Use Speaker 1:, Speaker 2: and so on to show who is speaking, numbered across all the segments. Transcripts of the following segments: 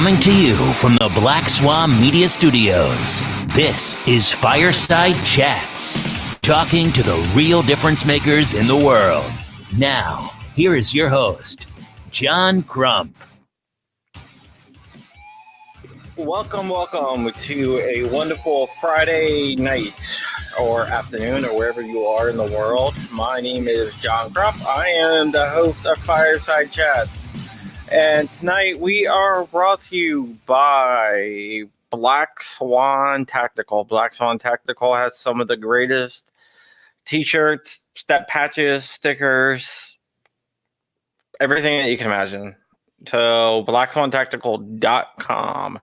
Speaker 1: Coming to you from the Black Swan Media Studios, this is Fireside Chats, talking to the real difference makers in the world. Now, here is your host, John Crump.
Speaker 2: Welcome to a wonderful Friday night or afternoon or wherever you are in the world. My name is John Crump. I am the host of Fireside Chats. And tonight we are brought to you by Black Swan Tactical. Black Swan Tactical has some of the greatest t-shirts, step patches, stickers, everything that you can imagine. So blackswantactical.com.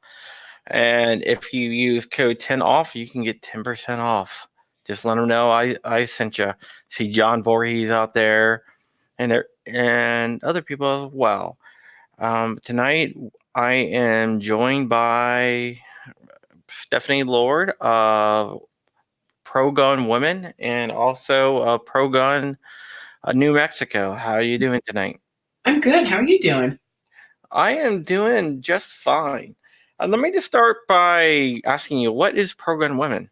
Speaker 2: And if you use code 10OFF, you can get 10% off. Just let them know I sent you. See John Voorhees out there and other people as well. Tonight, I am joined by Stefani Lord of Pro-Gun Women and also of Pro-Gun New Mexico. How are you doing tonight?
Speaker 3: I'm good. How are you doing?
Speaker 2: I am doing just fine. Let me just start by asking you, what is Pro-Gun Women?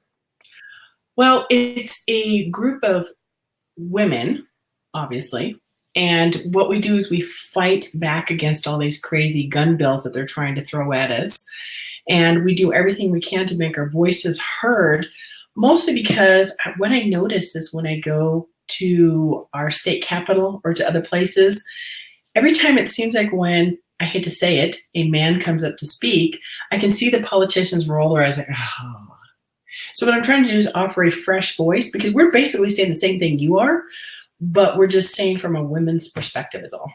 Speaker 3: Well, it's a group of women, obviously. And what we do is we fight back against all these crazy gun bills that they're trying to throw at us. And we do everything we can to make our voices heard, mostly because what I noticed is when I go to our state capital or to other places, every time it seems like when, I hate to say it, a man comes up to speak, I can see the politicians roll their eyes like, oh. So what I'm trying to do is offer a fresh voice, because we're basically saying the same thing you are, but we're just saying from a women's perspective is all.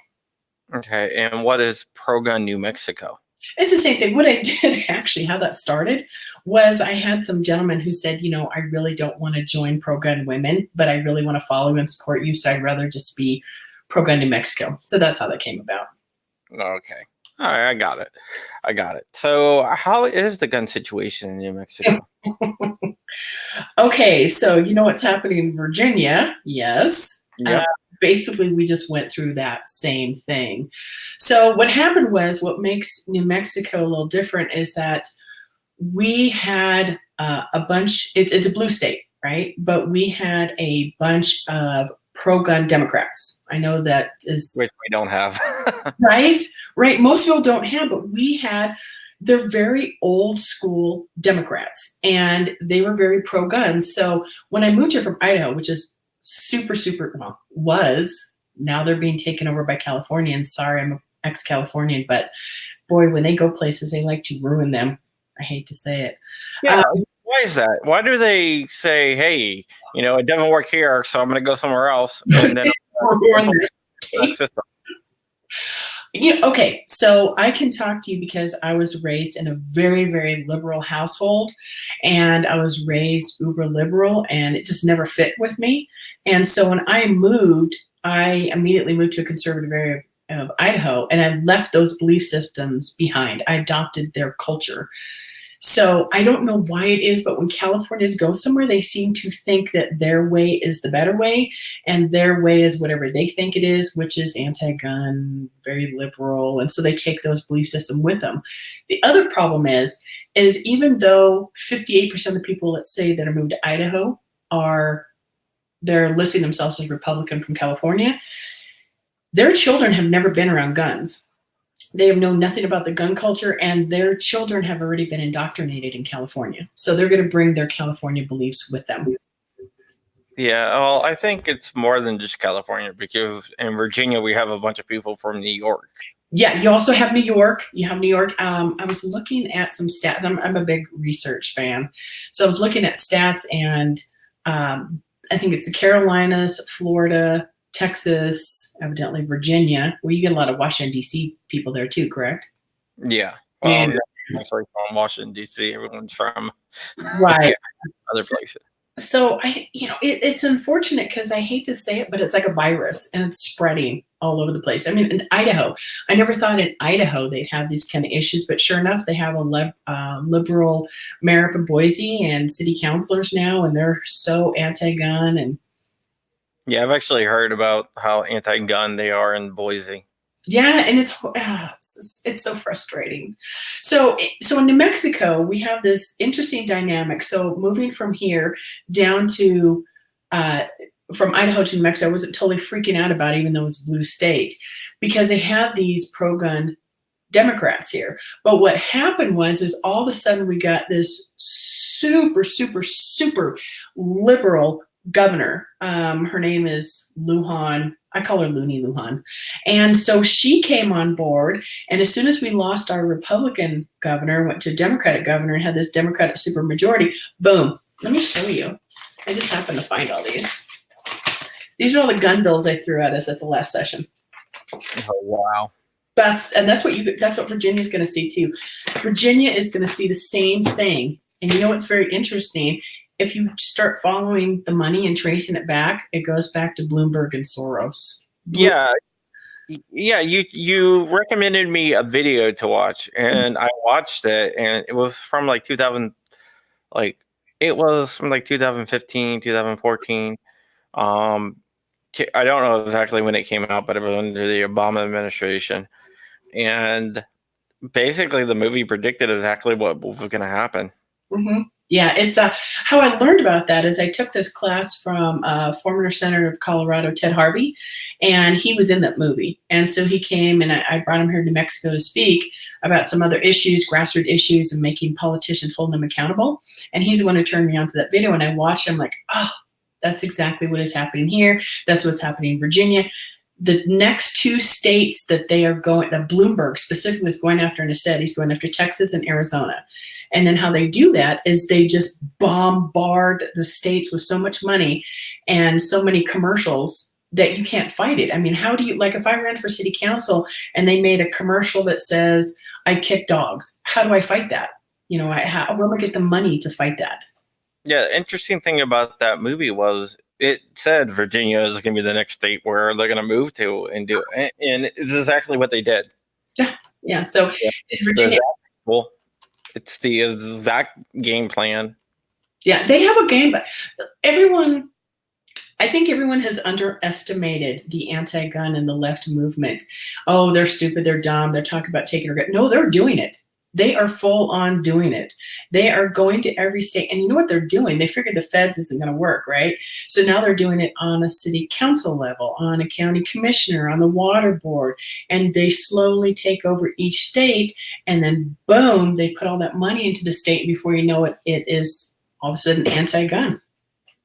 Speaker 2: Okay, and what is Pro-Gun New Mexico?
Speaker 3: It's the same thing. What I did actually, how that started, was I had some gentlemen who said, I really don't want to join Pro-Gun Women, but I really want to follow and support you, so I'd rather just be Pro-Gun New Mexico. So that's how that came about.
Speaker 2: Okay. All right, I got it. So how is the gun situation in New Mexico?
Speaker 3: Okay, so you know what's happening in Virginia? Yes.
Speaker 2: Yep.
Speaker 3: Basically, we just went through that same thing. So what happened was, what makes New Mexico a little different is that we had a bunch, it's a blue state, right? But we had a bunch of pro-gun Democrats. I know that is...
Speaker 2: Which we don't have.
Speaker 3: Right? Most people don't have, but we had... They're very old school Democrats, and they were very pro-gun. So when I moved here from Idaho, which is now they're being taken over by Californians. Sorry, I'm an ex-Californian, but boy, when they go places, they like to ruin them. I hate to say it.
Speaker 2: Yeah, why is that? Why do they say, hey, it doesn't work here, so I'm going to go somewhere else? And then
Speaker 3: Okay, so I can talk to you because I was raised in a very, very liberal household, and I was raised uber liberal, and it just never fit with me. And so when I moved, I immediately moved to a conservative area of Idaho, and I left those belief systems behind. I adopted their culture. So I don't know why it is, but when Californians go somewhere, they seem to think that their way is the better way, and their way is whatever they think it is, which is anti-gun, very liberal. And so they take those belief systems with them. The other problem is even though 58% of the people that say that are moved to Idaho they're listing themselves as Republican from California, their children have never been around guns. They have known nothing about the gun culture, and their children have already been indoctrinated in California. So they're going to bring their California beliefs with them.
Speaker 2: Yeah, well, I think it's more than just California, because in Virginia, we have a bunch of people from New York.
Speaker 3: Yeah, you also have New York. I was looking at some stats. I'm a big research fan. So I was looking at stats, and I think it's the Carolinas, Florida, Texas, evidently Virginia, where you get a lot of Washington, D.C. people there too, correct?
Speaker 2: Yeah. I'm actually from Washington, D.C. Everyone's from
Speaker 3: right
Speaker 2: other places.
Speaker 3: So it's unfortunate, because I hate to say it, but it's like a virus, and it's spreading all over the place. I mean, in Idaho, I never thought in Idaho they'd have these kind of issues, but sure enough, they have a liberal mayor up in Boise and city councilors now, and they're so anti-gun. And
Speaker 2: yeah, I've actually heard about how anti-gun they are in Boise.
Speaker 3: Yeah, and it's so frustrating. So in New Mexico, we have this interesting dynamic. So moving from here down to from Idaho to New Mexico, I wasn't totally freaking out about it, even though it was a blue state, because they had these pro-gun Democrats here. But what happened is all of a sudden we got this super, super, super liberal governor. Her name is Lujan. I call her Looney Lujan. And so she came on board. And as soon as we lost our Republican governor, went to a Democratic governor and had this Democratic supermajority, boom. Let me show you. I just happened to find all these. These are all the gun bills I threw at us at the last session.
Speaker 2: Oh, wow.
Speaker 3: That's what Virginia's going to see too. Virginia is going to see the same thing. And you know what's very interesting? If you start following the money and tracing it back, it goes back to Bloomberg and Soros.
Speaker 2: Yeah. You recommended me a video to watch, and I watched it, and it was from like 2000, it was from like 2015, 2014. I don't know exactly when it came out, but it was under the Obama administration. And basically, the movie predicted exactly what was going to happen.
Speaker 3: Mm-hmm. Yeah, it's how I learned about that is I took this class from former Senator of Colorado, Ted Harvey, and he was in that movie. And so he came, and I brought him here to New Mexico to speak about some other issues, grassroots issues, and making politicians hold them accountable. And he's the one who turned me on to that video. And I watched him like, oh, that's exactly what is happening here. That's what's happening in Virginia. The next two states that they are going, that Bloomberg specifically is going after, and has said he's going after Texas and Arizona. And then how they do that is they just bombard the states with so much money and so many commercials that you can't fight it. I mean, how do you, like if I ran for city council and they made a commercial that says, I kick dogs, how do I fight that? You know, where do I get the money to fight that?
Speaker 2: Yeah, interesting thing about that movie was it said Virginia is going to be the next state where they're going to move to and do it. And it's exactly what they did.
Speaker 3: Yeah. So it's Virginia.
Speaker 2: Well, it's the exact game plan.
Speaker 3: Yeah, they have a game, but I think everyone has underestimated the anti-gun and the left movement. Oh, they're stupid, they're dumb, they're talking about taking our gun. No, they're doing it. They are full on doing it. They are going to every state. And you know what they're doing? They figured the feds isn't going to work, right? So now they're doing it on a city council level, on a county commissioner, on the water board. And they slowly take over each state. And then boom, they put all that money into the state. And before you know it, it is all of a sudden anti-gun.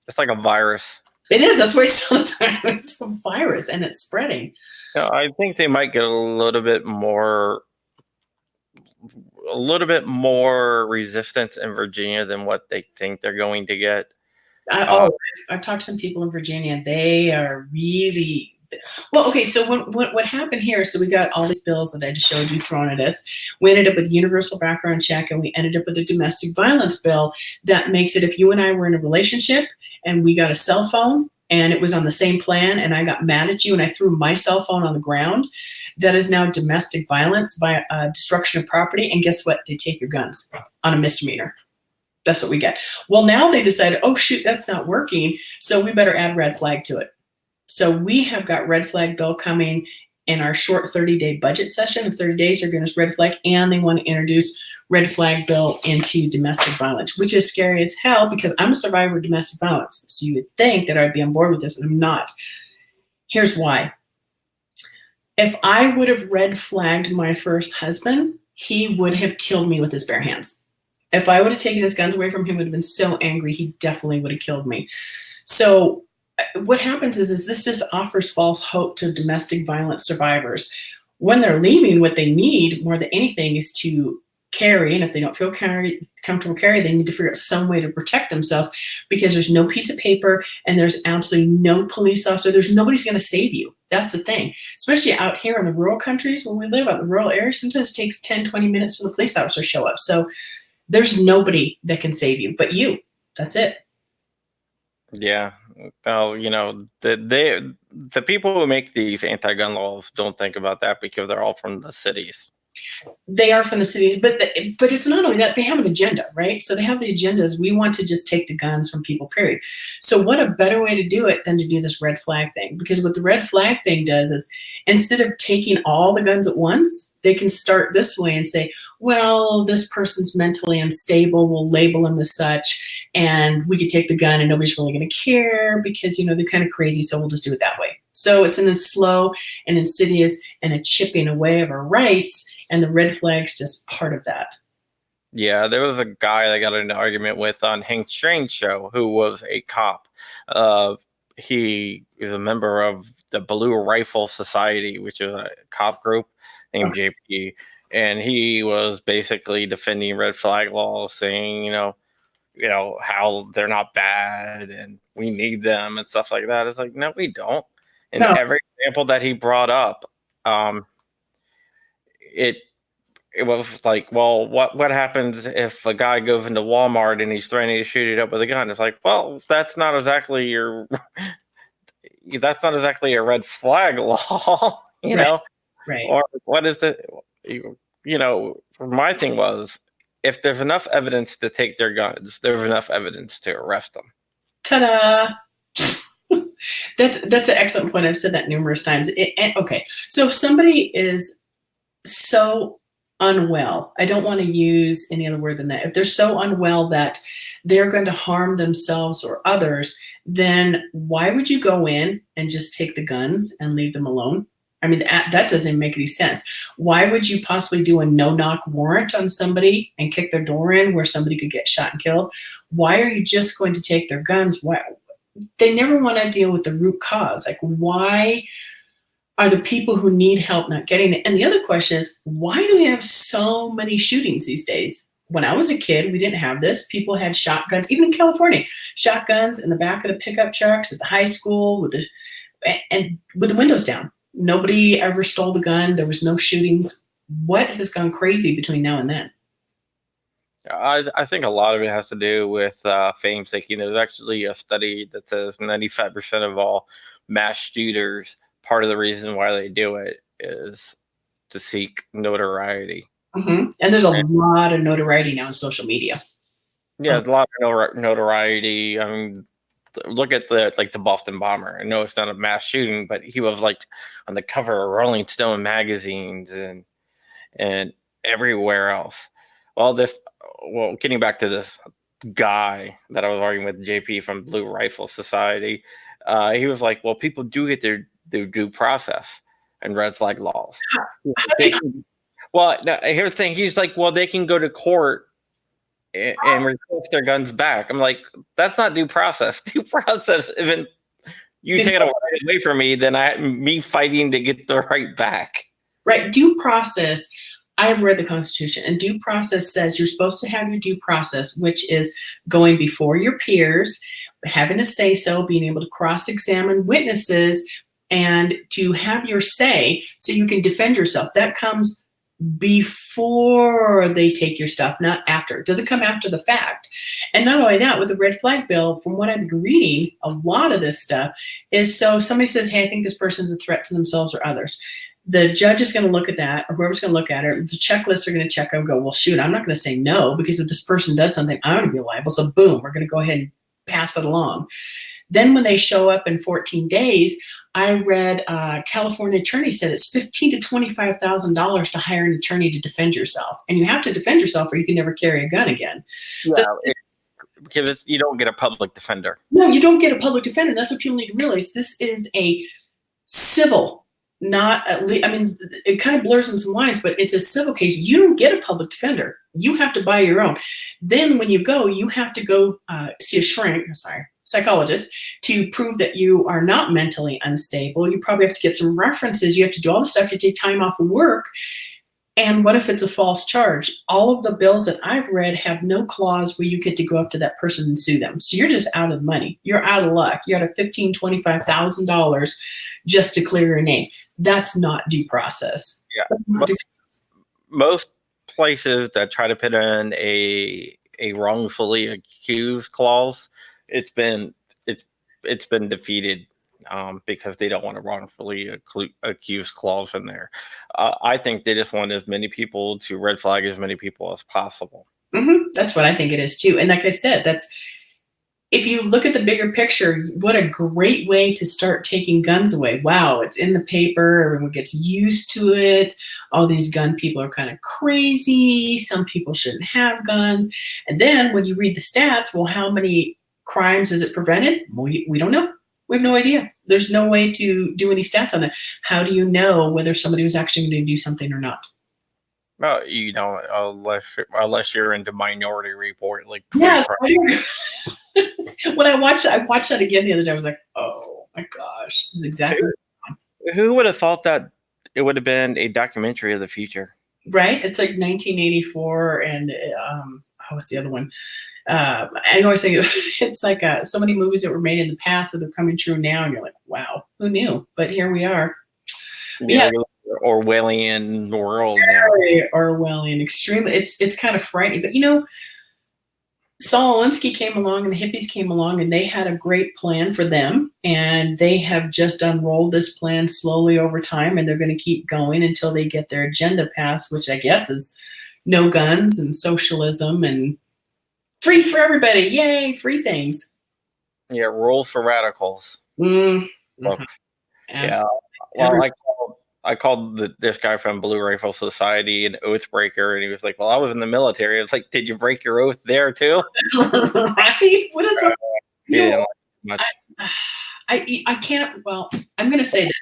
Speaker 2: It's like a virus.
Speaker 3: It is. That's why sometimes it's a virus and it's spreading.
Speaker 2: You know, I think they might get a little bit more resistance in Virginia than what they think they're going to get.
Speaker 3: I've talked to some people in Virginia. They are really well. Okay, so what happened here? So we got all these bills that I just showed you thrown at us. We ended up with universal background check, and we ended up with a domestic violence bill that makes it if you and I were in a relationship and we got a cell phone and it was on the same plan, and I got mad at you and I threw my cell phone on the ground, that is now domestic violence by destruction of property. And guess what? They take your guns on a misdemeanor. That's what we get. Well, now they decided, oh, shoot, that's not working. So we better add red flag to it. So we have got red flag bill coming in our short 30-day budget session. Of 30 days, they're going to red flag, and they want to introduce red flag bill into domestic violence, which is scary as hell because I'm a survivor of domestic violence. So you would think that I'd be on board with this, and I'm not. Here's why. If I would have red flagged my first husband, he would have killed me with his bare hands. If I would have taken his guns away from him, he would have been so angry, he definitely would have killed me. So what happens is this just offers false hope to domestic violence survivors. When they're leaving, what they need more than anything is to carry, and if they don't feel comfortable carry, they need to figure out some way to protect themselves because there's no piece of paper and there's absolutely no police officer. There's nobody's going to save you. That's the thing. Especially out here in the rural countries where we live, out in the rural areas, sometimes it takes 10, 20 minutes for the police officer to show up. So there's nobody that can save you but you. That's it.
Speaker 2: Yeah. Well, you know, the people who make these anti-gun laws don't think about that because they're all from the cities.
Speaker 3: They are from the cities, but it's not only that, they have an agenda, right? So they have the agendas. We want to just take the guns from people, period. So what a better way to do it than to do this red flag thing? Because what the red flag thing does is, instead of taking all the guns at once, they can start this way and say, well, this person's mentally unstable, we'll label them as such, and we could take the gun and nobody's really going to care because, they're kind of crazy, so we'll just do it that way. So it's in a slow and insidious and a chipping away of our rights, and the red flag's just part of that.
Speaker 2: Yeah, there was a guy that got in an argument with on Hank Strange's show who was a cop. He is a member of the Blue Rifle Society, which is a cop group named JP, and he was basically defending red flag laws, saying, how they're not bad and we need them and stuff like that. It's like, no, we don't. And every example that he brought up, it was like, well, what happens if a guy goes into Walmart and he's threatening to shoot it up with a gun? It's like, well, that's not exactly a red flag law, know?
Speaker 3: Right.
Speaker 2: Or what is it? My thing was, if there's enough evidence to take their guns, there's enough evidence to arrest them.
Speaker 3: Ta-da! That's an excellent point. I've said that numerous times. Okay, so if somebody is so unwell, I don't want to use any other word than that. If they're so unwell that they're going to harm themselves or others, then why would you go in and just take the guns and leave them alone? I mean, that doesn't make any sense. Why would you possibly do a no-knock warrant on somebody and kick their door in where somebody could get shot and killed? Why are you just going to take their guns? Why? They never want to deal with the root cause. Like, why are the people who need help not getting it? And the other question is, why do we have so many shootings these days? When I was a kid, we didn't have this. People had shotguns, even in California, shotguns in the back of the pickup trucks at the high school with the windows down. Nobody ever stole the gun. There was no shootings. What has gone crazy between now and then?
Speaker 2: I think a lot of it has to do with fame seeking. There's actually a study that says 95% of all mass shooters, part of the reason why they do it is to seek notoriety.
Speaker 3: Mm-hmm. And there's a lot of notoriety now on social media.
Speaker 2: Yeah, there's a lot of notoriety. I mean, look at the Boston bomber. I know it's not a mass shooting, but he was like on the cover of Rolling Stone magazines and everywhere else. Getting back to this guy that I was arguing with, JP from Blue Rifle Society, he was like, well, people do get their due process and red flag laws. Here's the thing. He's like, well, they can go to court and request their guns back. I'm like, that's not due process. Due process, if you take it away from me, then me fighting to get the right back.
Speaker 3: Right. Due process. I've read the Constitution, and due process says you're supposed to have your due process, which is going before your peers, having a say-so, being able to cross-examine witnesses, and to have your say so you can defend yourself. That comes before they take your stuff, not after. It doesn't come after the fact. And not only that, with the red flag bill, from what I've been reading, a lot of this stuff is so somebody says, hey, I think this person's a threat to themselves or others. The judge is going to look at that, or whoever's going to look at it. The checklists are going to check and go, well, shoot, I'm not going to say no, because if this person does something, I'm going to be liable. So boom, we're going to go ahead and pass it along. Then when they show up in 14 days, I read California attorney said it's $15,000 to $25,000 to hire an attorney to defend yourself. And you have to defend yourself or you can never carry a gun again.
Speaker 2: Yeah, because you don't get a public defender.
Speaker 3: No, you don't get a public defender. That's what people need to realize. This is a civil, not at least, I mean, it kind of blurs in some lines, but it's a civil case. You don't get a public defender. You have to buy your own. Then when you go, you have to go see a psychologist to prove that you are not mentally unstable. You probably have to get some references. You have to do all the stuff. You take time off of work. And what if it's a false charge? All of the bills that I've read have no clause where you get to go up to that person and sue them. So you're just out of money. You're out of luck. You're out of $15,000, $25,000 just to clear your name. That's not due process.
Speaker 2: Yeah. Most places that try to put in a wrongfully accused clause, it's been defeated because they don't want to wrongfully accuse clause in there. I think they just want as many people to red flag as many people as possible.
Speaker 3: That's what I think it is too. And like I said, if you look at the bigger picture, what a great way to start taking guns away. Wow, it's in the paper. Everyone gets used to it. All these gun people are kind of crazy. Some people shouldn't have guns. And then when you read the stats, well, how many crimes has it prevented? We don't know. We have no idea. There's no way to do any stats on it. How do you know whether somebody was actually going to do something or not?
Speaker 2: Well, you know, unless you're into Minority Report, like
Speaker 3: yes. When I watched that again the other day, I was like, oh my gosh, this is exactly.
Speaker 2: Who would have thought that it would have been a documentary of the future?
Speaker 3: Right? It's like 1984, and what's the other one? I always think it's like so many movies that were made in the past that they're coming true now, and you're like, wow, who knew? But here we are.
Speaker 2: Yeah, Orwellian world now.
Speaker 3: Very Orwellian, extremely. It's kind of frightening, but you know, Saul Alinsky came along and the hippies came along and they had a great plan for them, and they have just unrolled this plan slowly over time, and they're going to keep going until they get their agenda passed, which I guess is no guns and socialism and free for everybody. Yay, free things.
Speaker 2: Yeah, rules for radicals.
Speaker 3: Mm-hmm.
Speaker 2: Yeah. Well, I called this guy from Blue Rifle Society an oath breaker, and he was like, "Well, I was in the military." I was like, "Did you break your oath there too?"
Speaker 3: Right? What is that?
Speaker 2: He didn't like much.
Speaker 3: I can't. Well, I'm going to say this.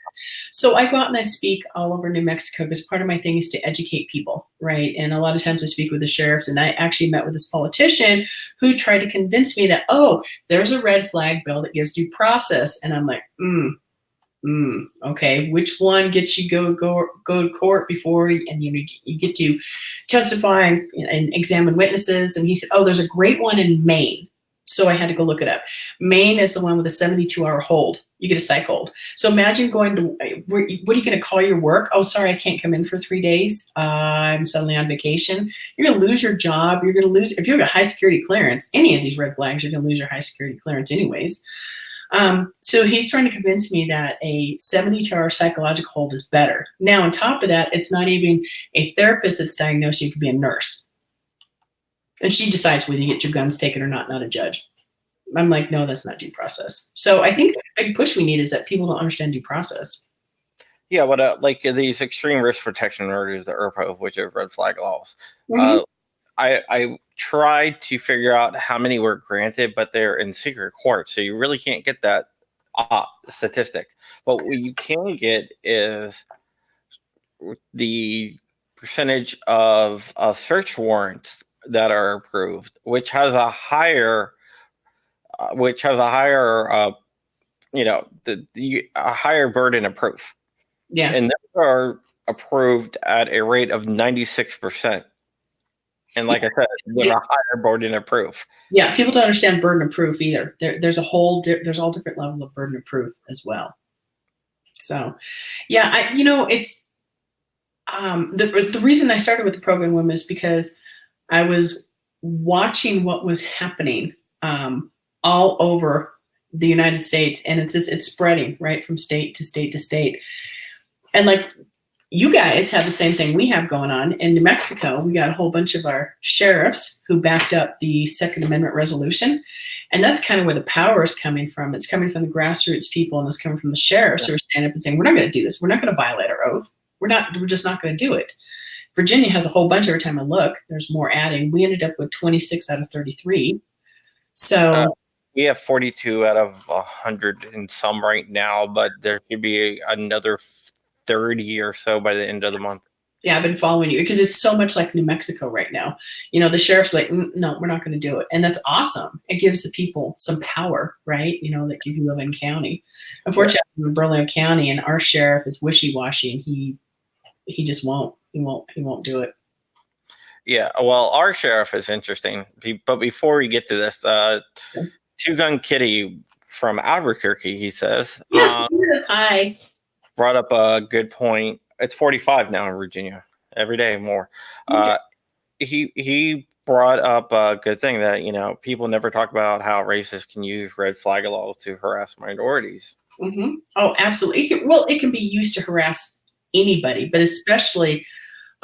Speaker 3: So I go out and I speak all over New Mexico because part of my thing is to educate people, right? And a lot of times I speak with the sheriffs, and I actually met with this politician who tried to convince me that, oh, there's a red flag bill that gives due process, and I'm like, okay, which one gets you go to court before, and you get to testify and examine witnesses? And he said, oh, there's a great one in Maine. So I had to go look it up. Maine is the one with a 72-hour hold. You get a psych hold. So imagine going to, what are you going to call your work? Oh, sorry, I can't come in for 3 days. I'm suddenly on vacation. You're going to lose your job. You're going to lose, if you have a high security clearance, any of these red flags, you're going to lose your high security clearance anyways. So he's trying to convince me that a 72-hour psychological hold is better. Now, on top of that, it's not even a therapist that's diagnosing, you could be a nurse. And she decides whether you get your guns taken or not a judge. I'm like, no, that's not due process. So I think the big push we need is that people don't understand due process.
Speaker 2: Yeah, but like these extreme risk protection orders, the ERPO, which are red flag laws. I tried to figure out how many were granted, but they're in secret court, so you really can't get that statistic. But what you can get is the percentage of search warrants that are approved, which has a higher, a higher burden of proof.
Speaker 3: Yeah,
Speaker 2: and those are approved at a rate of 96%. And like I said, with a higher burden of proof.
Speaker 3: Yeah, people don't understand burden of proof either. There's all different levels of burden of proof as well. So, yeah, it's the reason I started with the program women is because I was watching what was happening all over the United States, and it's spreading right from state to state to state, and like. You guys have the same thing we have going on. In New Mexico, we got a whole bunch of our sheriffs who backed up the Second Amendment resolution. And that's kind of where the power is coming from. It's coming from the grassroots people, and it's coming from the sheriffs who are standing up and saying, we're not going to do this. We're not going to violate our oath. We're just not going to do it. Virginia has a whole bunch. Every time I look, there's more adding. We ended up with 26 out of 33. So
Speaker 2: we have 42 out of 100 and some right now, but there could be another 30 or so by the end of the month.
Speaker 3: Yeah, I've been following you because it's so much like New Mexico right now. The sheriff's like, no, we're not going to do it. And that's awesome. It gives the people some power, right? That you live in county. Unfortunately, I'm in Bernalillo County, and our sheriff is wishy-washy, and he just won't. He won't do it. Yeah,
Speaker 2: well, our sheriff is interesting. But before we get to this, Two Gun Kitty from Albuquerque, he says.
Speaker 3: Yes, hi.
Speaker 2: Brought up a good point. It's 45 now in Virginia. Every day more. He brought up a good thing that people never talk about how racists can use red flag laws to harass minorities.
Speaker 3: Mm-hmm. Oh, absolutely. It can be used to harass anybody, but especially,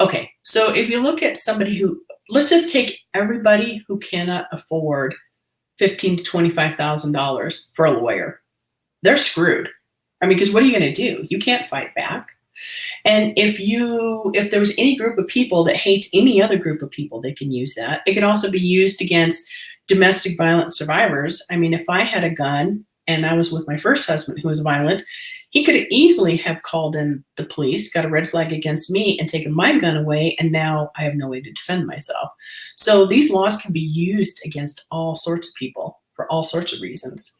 Speaker 3: okay, so if you look at somebody who, let's just take everybody who cannot afford $15,000 to $25,000 for a lawyer. They're screwed. I mean, because what are you going to do? You can't fight back. And if there's any group of people that hates any other group of people, they can use that. It can also be used against domestic violence survivors. I mean, if I had a gun and I was with my first husband who was violent, he could easily have called in the police, got a red flag against me, and taken my gun away, and now I have no way to defend myself. So these laws can be used against all sorts of people for all sorts of reasons.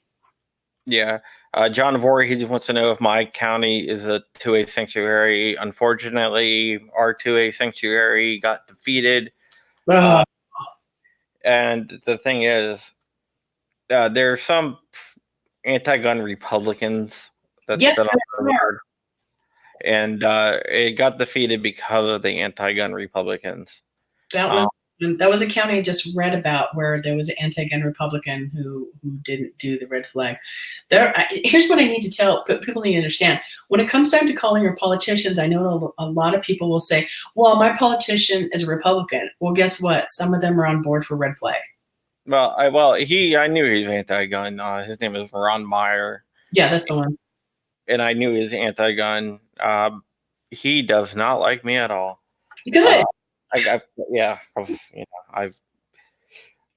Speaker 2: Yeah. John Vori, he just wants to know if my county is a 2A sanctuary. Unfortunately, our 2A sanctuary got defeated. And the thing is, there are some anti-gun Republicans that
Speaker 3: Yes,
Speaker 2: sit on the board, and it got defeated because of the anti-gun Republicans.
Speaker 3: that was a county I just read about where there was an anti-gun Republican who didn't do the red flag. Here's what I need to tell people need to understand. When it comes time to calling your politicians, I know a lot of people will say, well, my politician is a Republican. Well, guess what? Some of them are on board for red flag.
Speaker 2: Well, I knew he was anti-gun. His name is Ron Meyer.
Speaker 3: Yeah, that's the one.
Speaker 2: And I knew he was anti-gun. He does not like me at all.
Speaker 3: Good.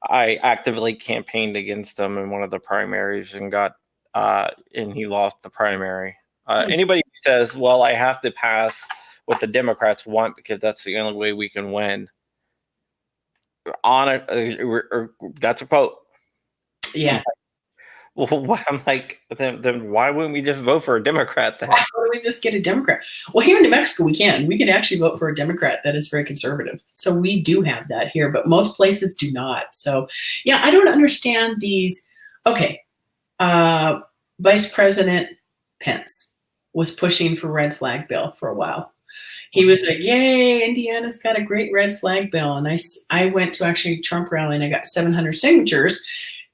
Speaker 2: I actively campaigned against him in one of the primaries and and he lost the primary. Anybody who says, well, I have to pass what the Democrats want because that's the only way we can win. That's a quote.
Speaker 3: Yeah.
Speaker 2: Well, I'm like, then why wouldn't we just vote for a Democrat then?
Speaker 3: Why don't we just get a Democrat? Well, here in New Mexico, we can. We can actually vote for a Democrat that is very conservative. So we do have that here, but most places do not. So, yeah, I don't understand these. Okay. Vice President Pence was pushing for red flag bill for a while. He was like, yay, Indiana's got a great red flag bill. And I went to actually a Trump rally and I got 700 signatures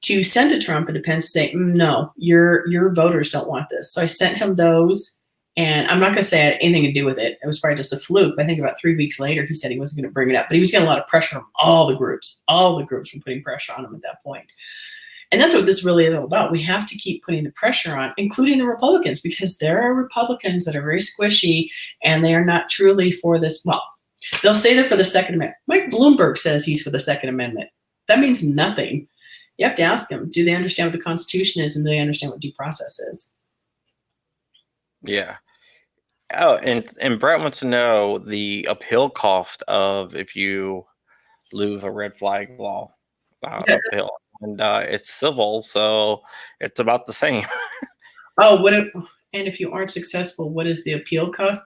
Speaker 3: to send to Trump and to Pence to say, no, your voters don't want this. So I sent him those, and I'm not going to say I had anything to do with it. It was probably just a fluke. I think about 3 weeks later, he said he wasn't going to bring it up, but he was getting a lot of pressure from all the groups were putting pressure on him at that point. And that's what this really is all about. We have to keep putting the pressure on, including the Republicans, because there are Republicans that are very squishy and they are not truly for this. Well, they'll say they're for the Second Amendment. Mike Bloomberg says he's for the Second Amendment. That means nothing. You have to ask them, do they understand what the Constitution is and do they understand what due process is?
Speaker 2: Yeah. Oh, and Brett wants to know the appeal cost of if you lose a red flag law appeal. And it's civil, so it's about the same.
Speaker 3: And if you aren't successful, what is the appeal cost?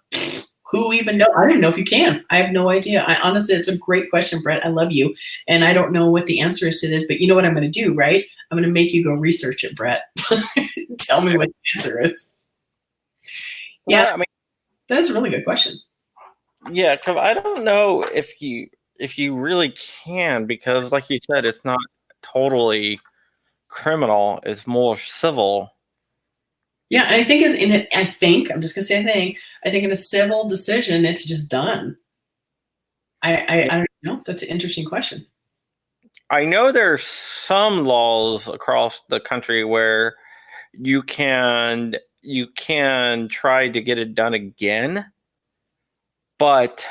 Speaker 3: Who even know? I don't know if you can. I have no idea. Honestly, it's a great question, Brett. I love you. And I don't know what the answer is to this, but you know what I'm going to do, right? I'm going to make you go research it, Brett. Tell me what the answer is.
Speaker 2: Well,
Speaker 3: Yes, that's a really good question.
Speaker 2: Yeah, because I don't know if you really can, because like you said, it's not totally criminal. It's more civil.
Speaker 3: Yeah, and I think I'm just gonna say I think in a civil decision, it's just done. I don't know. That's an interesting question.
Speaker 2: I know there's some laws across the country where you can try to get it done again, but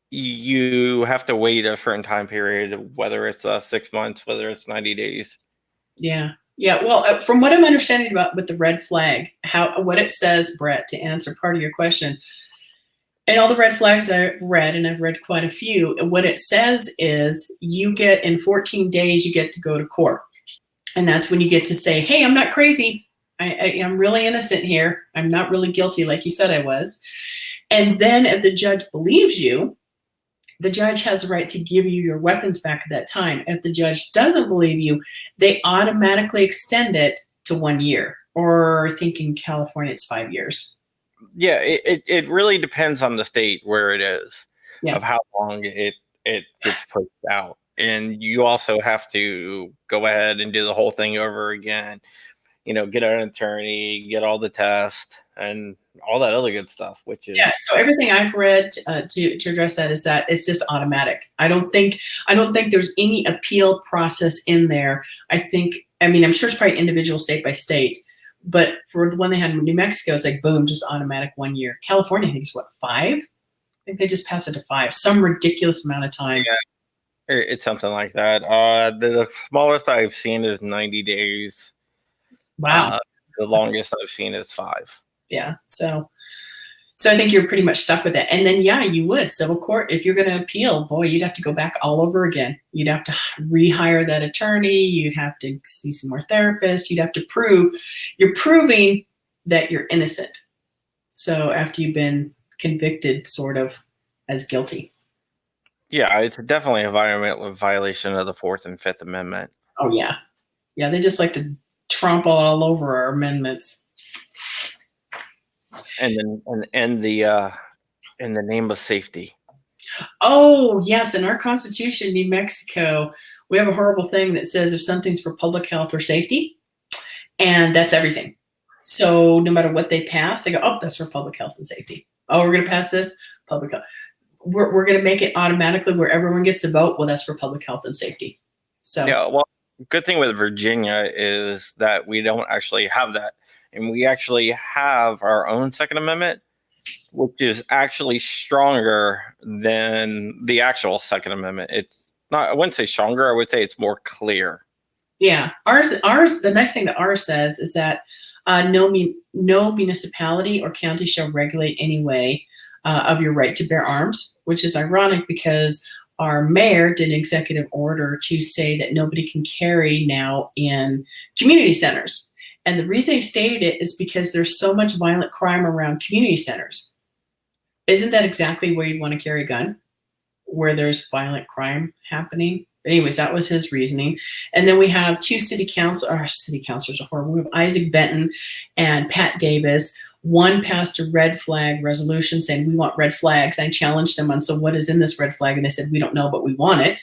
Speaker 2: you have to wait a certain time period, whether it's 6 months, whether it's 90 days.
Speaker 3: Yeah. Yeah, well, from what I'm understanding about with the red flag, what it says, Brett, to answer part of your question, and all the red flags I read, and I've read quite a few, and what it says is you get in 14 days, you get to go to court. And that's when you get to say, hey, I'm not crazy. I'm really innocent here. I'm not really guilty like you said I was. And then if the judge believes you, the judge has a right to give you your weapons back at that time. If the judge doesn't believe you, they automatically extend it to 1 year, or I think in California it's 5 years.
Speaker 2: Yeah, it really depends on the state where it is, of how long it gets pushed out. And you also have to go ahead and do the whole thing over again. get an attorney, get all the tests, and all that other good stuff. Which is
Speaker 3: So everything I've read to address that is that it's just automatic. I don't think there's any appeal process in there. I'm sure it's probably individual state by state, but for the one they had in New Mexico, it's like boom, just automatic 1 year. California, I think is what, 5? I think they just pass it to 5, some ridiculous amount of time.
Speaker 2: Yeah, it's something like that. The smallest I've seen is 90 days.
Speaker 3: Wow.
Speaker 2: The longest I've seen is 5.
Speaker 3: Yeah. So I think you're pretty much stuck with it. And then, you would. Civil court, if you're going to appeal, boy, you'd have to go back all over again. You'd have to rehire that attorney. You'd have to see some more therapists. You'd have to you're proving that you're innocent. So after you've been convicted sort of as guilty.
Speaker 2: Yeah, it's definitely a violation of the 4th and 5th Amendment.
Speaker 3: Oh, yeah. Yeah, they just like to trample all over our amendments.
Speaker 2: And then in the name of safety.
Speaker 3: Oh, yes. In our Constitution, New Mexico, we have a horrible thing that says if something's for public health or safety, and that's everything. So no matter what they pass, they go, oh, that's for public health and safety. Oh, we're going to pass this? Public health. We're going to make it automatically where everyone gets to vote. Well, that's for public health and safety. So
Speaker 2: yeah, well, good thing with Virginia is that we don't actually have that. And we actually have our own Second Amendment, which is actually stronger than the actual Second Amendment. It's not, I wouldn't say stronger, I would say it's more clear.
Speaker 3: Yeah. Ours, the nice thing that ours says is that no municipality or county shall regulate any way of your right to bear arms, which is ironic because our mayor did an executive order to say that nobody can carry now in community centers. And the reason he stated it is because there's so much violent crime around community centers. Isn't that exactly where you'd want to carry a gun? Where there's violent crime happening? But anyways, that was his reasoning. And then we have 2 city councilors are horrible. We have Isaac Benton and Pat Davis. One passed a red flag resolution saying we want red flags. I challenged them on, so what is in this red flag? And they said, we don't know, but we want it.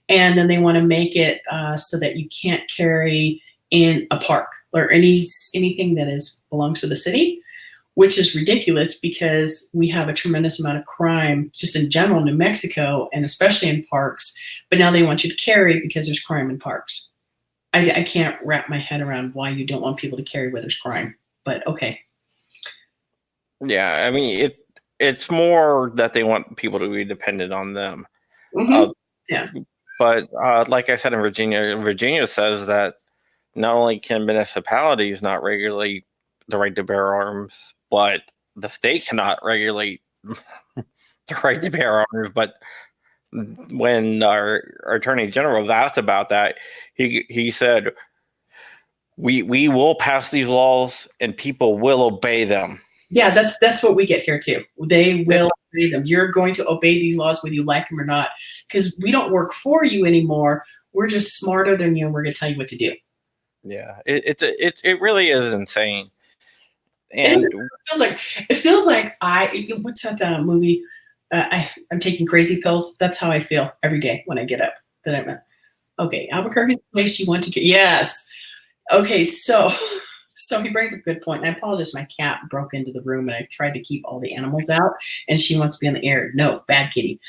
Speaker 3: And then they want to make it so that you can't carry in a park or anything that belongs to the city, which is ridiculous because we have a tremendous amount of crime just in general in New Mexico and especially in parks. But now they want you to carry because there's crime in parks. I can't wrap my head around why you don't want people to carry where there's crime, but okay.
Speaker 2: Yeah, I mean, it's more that they want people to be dependent on them.
Speaker 3: Mm-hmm. Yeah.
Speaker 2: But like I said, in Virginia says that not only can municipalities not regulate the right to bear arms, but the state cannot regulate the right to bear arms. But when our attorney general was asked about that, he said, we will pass these laws and people will obey them.
Speaker 3: Yeah, that's what we get here too. They will obey them. You're going to obey these laws whether you like them or not, because we don't work for you anymore. We're just smarter than you, and we're going to tell you what to do.
Speaker 2: Yeah, it really is insane. And
Speaker 3: it feels like what's that movie? I'm taking crazy pills. That's how I feel every day when I get up. Okay, Albuquerque's the place you want to get. Yes. Okay, so he brings up a good point. And I apologize, my cat broke into the room and I tried to keep all the animals out and she wants to be on the air. No, bad kitty.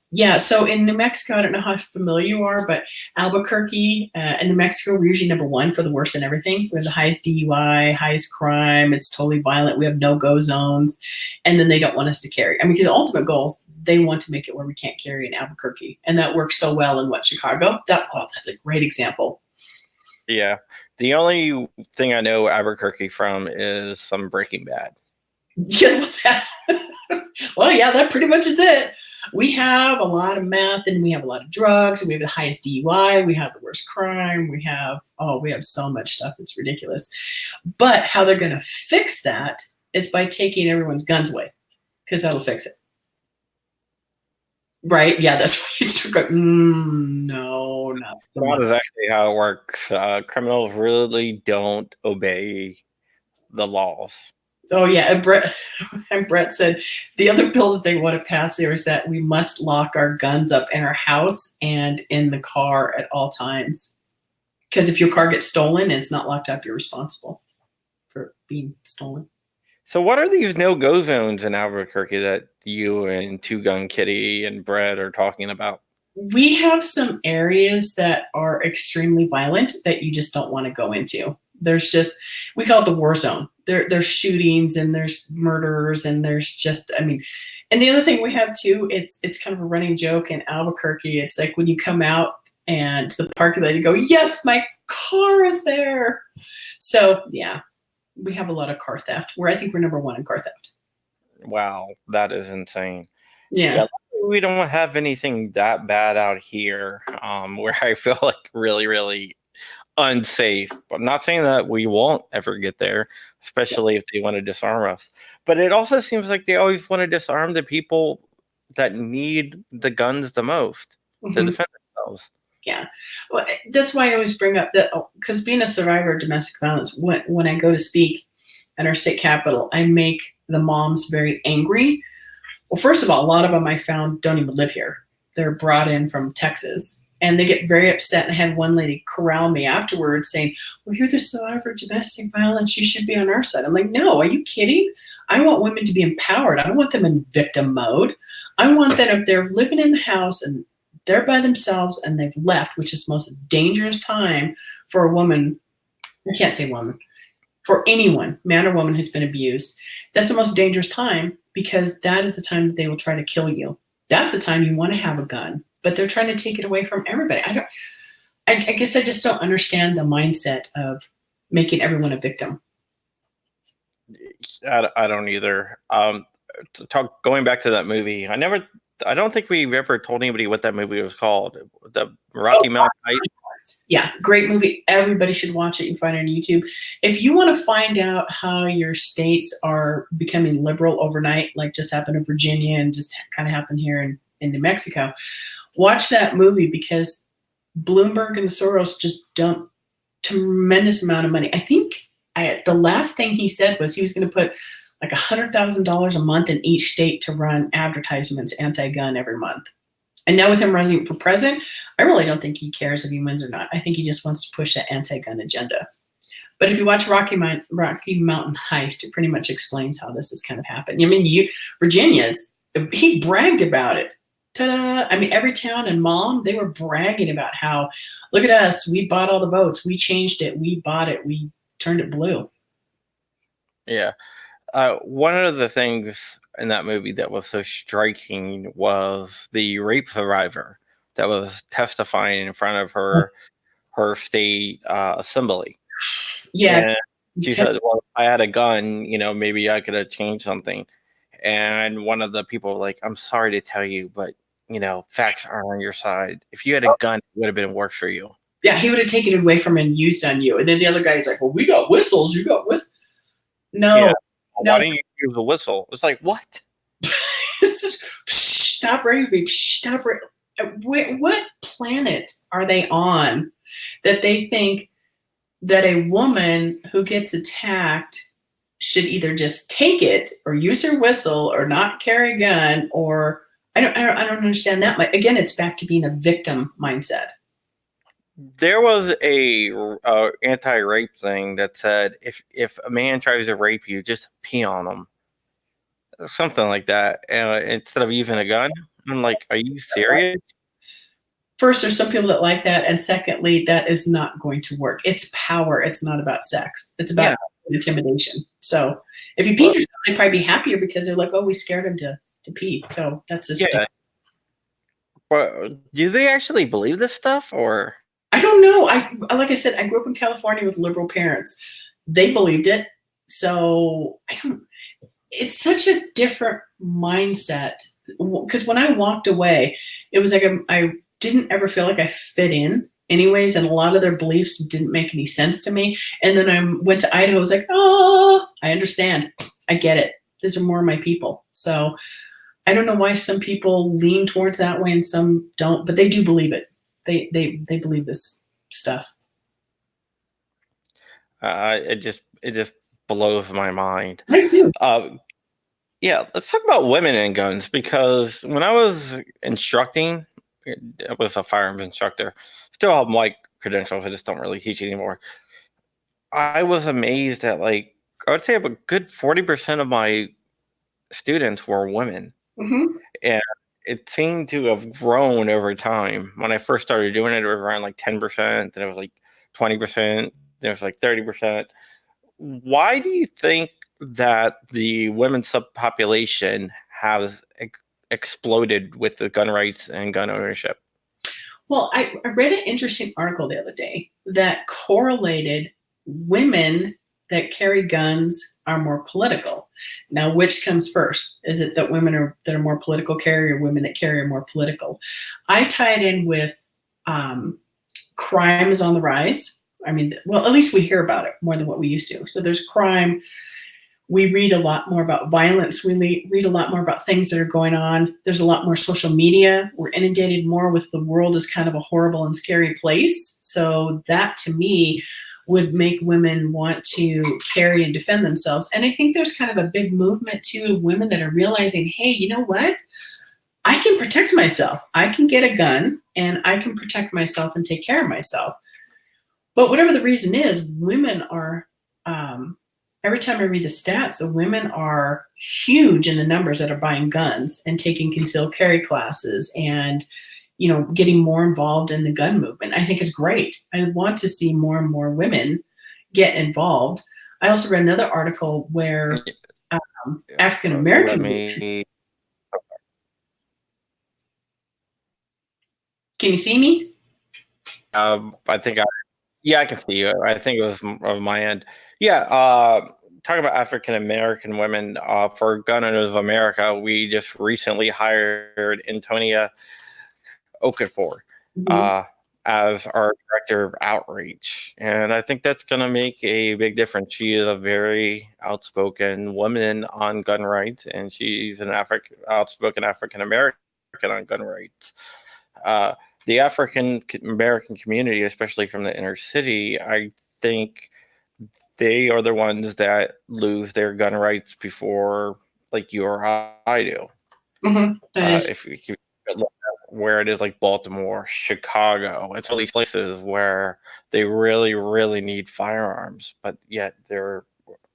Speaker 3: Yeah, so in New Mexico, I don't know how familiar you are, but Albuquerque and New Mexico, we're usually number 1 for the worst in everything. We have the highest DUI, highest crime. It's totally violent. We have no-go zones. And then they don't want us to carry. I mean, because the ultimate goals, they want to make it where we can't carry in Albuquerque. And that works so well in Chicago? That's a great example.
Speaker 2: Yeah. The only thing I know Albuquerque from is some Breaking Bad.
Speaker 3: Well, yeah, that pretty much is it. We have a lot of meth and we have a lot of drugs and we have the highest DUI. We have the worst crime. We have so much stuff. It's ridiculous. But how they're going to fix that is by taking everyone's guns away, because that'll fix it. Right? Yeah, that's what you start going, no, not so much.
Speaker 2: That is actually how it works. Criminals really don't obey the laws.
Speaker 3: Oh, yeah. And Brett said the other bill that they want to pass there is that we must lock our guns up in our house and in the car at all times. Because if your car gets stolen and it's not locked up, you're responsible for being stolen.
Speaker 2: So what are these no-go zones in Albuquerque that you and Two Gun Kitty and Brett are talking about?
Speaker 3: We have some areas that are extremely violent that you just don't want to go into. There's just, we call it the war zone. There's shootings and there's murderers and there's just, I mean, and the other thing we have too, it's kind of a running joke in Albuquerque. It's like when you come out and to the parking lot, you go, yes, my car is there. So yeah, we have a lot of car theft. I think we're number 1 in car theft.
Speaker 2: Wow, that is insane.
Speaker 3: Yeah.
Speaker 2: We don't have anything that bad out here, where I feel like really, really unsafe. I'm not saying that we won't ever get there, especially if they want to disarm us. But it also seems like they always want to disarm the people that need the guns the most to defend themselves.
Speaker 3: Yeah, well, that's why I always bring up that, because being a survivor of domestic violence, when I go to speak at our state capitol, I make the moms very angry. Well, first of all, a lot of them I found don't even live here. They're brought in from Texas, and they get very upset. And I had one lady corral me afterwards saying, well, you're the survivor of domestic violence. You should be on our side. I'm like, no, are you kidding? I want women to be empowered. I don't want them in victim mode. I want that if they're living in the house and they're by themselves and they've left, which is the most dangerous time for a woman. I can't say woman. For anyone, man or woman who's been abused, that's the most dangerous time, because that is the time that they will try to kill you. That's the time you want to have a gun, but they're trying to take it away from everybody. I guess I just don't understand the mindset of making everyone a victim.
Speaker 2: I don't either. Going back to that movie, I don't think we've ever told anybody what that movie was called. The Rocky Mountain Heights.
Speaker 3: Yeah, great movie. Everybody should watch it. You can find it on YouTube. If you want to find out how your states are becoming liberal overnight, like just happened in Virginia and just kind of happened here in New Mexico, watch that movie, because Bloomberg and Soros just dumped tremendous amount of money. I think the last thing he said was he was going to put like $100,000 a month in each state to run advertisements anti-gun every month. And now with him running for president, I really don't think he cares if he wins or not. I think he just wants to push that anti-gun agenda. But if you watch Rocky Mountain Heist, it pretty much explains how this has kind of happened. I mean, he bragged about it. Ta-da! I mean, every town and mom, they were bragging about how, look at us, we bought all the votes, we changed it, we bought it, we turned it blue.
Speaker 2: Yeah. One of the things in that movie that was so striking was the rape survivor that was testifying in front of her state assembly.
Speaker 3: Yeah.
Speaker 2: And she said, well, if I had a gun, maybe I could have changed something. And one of the people was like, I'm sorry to tell you, but, facts aren't on your side. If you had a gun, it would have been worse for you.
Speaker 3: Yeah, he would have taken it away from and used on you. And then the other guy is like, well, we got whistles. You got whistles. No.
Speaker 2: Yeah.
Speaker 3: No.
Speaker 2: Why didn't you use the whistle? It's like, what?
Speaker 3: Stop raping. Stop raping. What planet are they on that they think that a woman who gets attacked should either just take it or use her whistle or not carry a gun? Or I don't understand that. Again, it's back to being a victim mindset.
Speaker 2: There was a anti-rape thing that said if a man tries to rape you, just pee on him, something like that, instead of using a gun. I'm like, are you serious?
Speaker 3: First, there's some people that like that, and secondly, that is not going to work. It's power. It's not about sex. It's about intimidation. So if you pee yourself, they'd probably be happier because they're like, oh, we scared him to pee. So that's just
Speaker 2: But do they actually believe this stuff, or?
Speaker 3: I don't know. Like I said, I grew up in California with liberal parents. They believed it. So it's such a different mindset, because when I walked away, it was like I didn't ever feel like I fit in anyways. And a lot of their beliefs didn't make any sense to me. And then I went to Idaho. I was like, oh, I understand. I get it. These are more my people. So I don't know why some people lean towards that way and some don't, but they do believe it. They believe this stuff.
Speaker 2: It just blows my mind.
Speaker 3: I do.
Speaker 2: Yeah, let's talk about women and guns, because when I was instructing, I was a firearms instructor. Still, I'm like credentials. I just don't really teach anymore. I was amazed at, like, I would say a good 40% of my students were women.
Speaker 3: Mm-hmm.
Speaker 2: And it seemed to have grown over time. When I first started doing it, it was around like 10%, then it was like 20%, then it was like 30%. Why do you think that the women's subpopulation has exploded with the gun rights and gun ownership?
Speaker 3: Well, I read an interesting article the other day that correlated women that carry guns are more political. Now, which comes first? Is it that women that are more political carry, or women that carry are more political? I tie it in with crime is on the rise. I mean, well, at least we hear about it more than what we used to. So there's crime. We read a lot more about violence. We read a lot more about things that are going on. There's a lot more social media. We're inundated more with the world as kind of a horrible and scary place. So that, to me, would make women want to carry and defend themselves. And I think there's kind of a big movement too of women that are realizing, hey, you know what? I can protect myself. I can get a gun and I can protect myself and take care of myself. But whatever the reason is, women are, every time I read the stats, the women are huge in the numbers that are buying guns and taking concealed carry classes and, you know, getting more involved in the gun movement. I think is great. I want to see more and more women get involved. I also read another article where African American women. Can you see me?
Speaker 2: I think I can see you. I think it was of my end. Yeah, talking about African American women, for Gun Owners of America, we just recently hired Antonia Okafor as our director of outreach, and I think that's going to make a big difference. She is a very outspoken woman on gun rights, and she's an outspoken African American on gun rights. The African American community, especially from the inner city, I think they are the ones that lose their gun rights before, like, you or I do. If you look at where it is, like Baltimore, Chicago, it's all these places where they really, really need firearms, but yet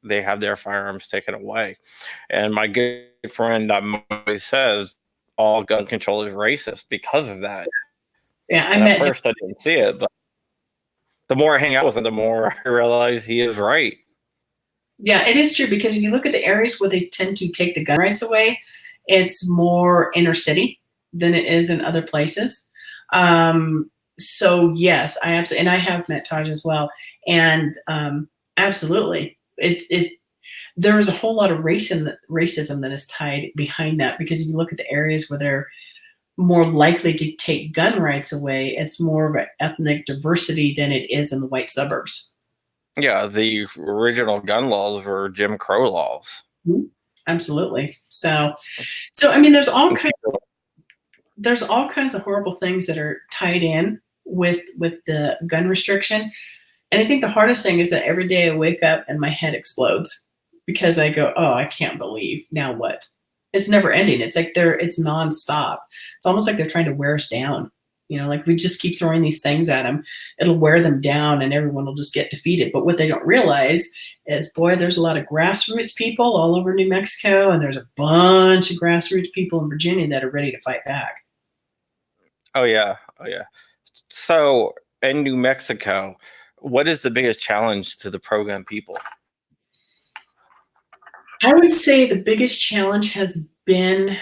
Speaker 2: they have their firearms taken away. And my good friend always says all gun control is racist because of that.
Speaker 3: Yeah,
Speaker 2: at first I didn't see it, but the more I hang out with him, the more I realize he is right.
Speaker 3: Yeah, it is true, because if you look at the areas where they tend to take the gun rights away, it's more inner city than it is in other places. So yes, I absolutely, and I have met Taj as well, and absolutely, there is a whole lot of racism that is tied behind that, because if you look at the areas where they're more likely to take gun rights away, it's more of an ethnic diversity than it is in the white suburbs.
Speaker 2: Yeah, the original gun laws were Jim Crow laws.
Speaker 3: Mm-hmm. Absolutely. So I mean, there's all kinds of horrible things that are tied in with the gun restriction. And I think the hardest thing is that every day I wake up and my head explodes, because I go, oh, I can't believe, now what? It's never ending. It's like it's nonstop. It's almost like they're trying to wear us down. You know, like we just keep throwing these things at them. It'll wear them down and everyone will just get defeated. But what they don't realize is, boy, there's a lot of grassroots people all over New Mexico, and there's a bunch of grassroots people in Virginia that are ready to fight back.
Speaker 2: Oh, yeah. So in New Mexico, what is the biggest challenge to the pro-gun people?
Speaker 3: I would say the biggest challenge has been,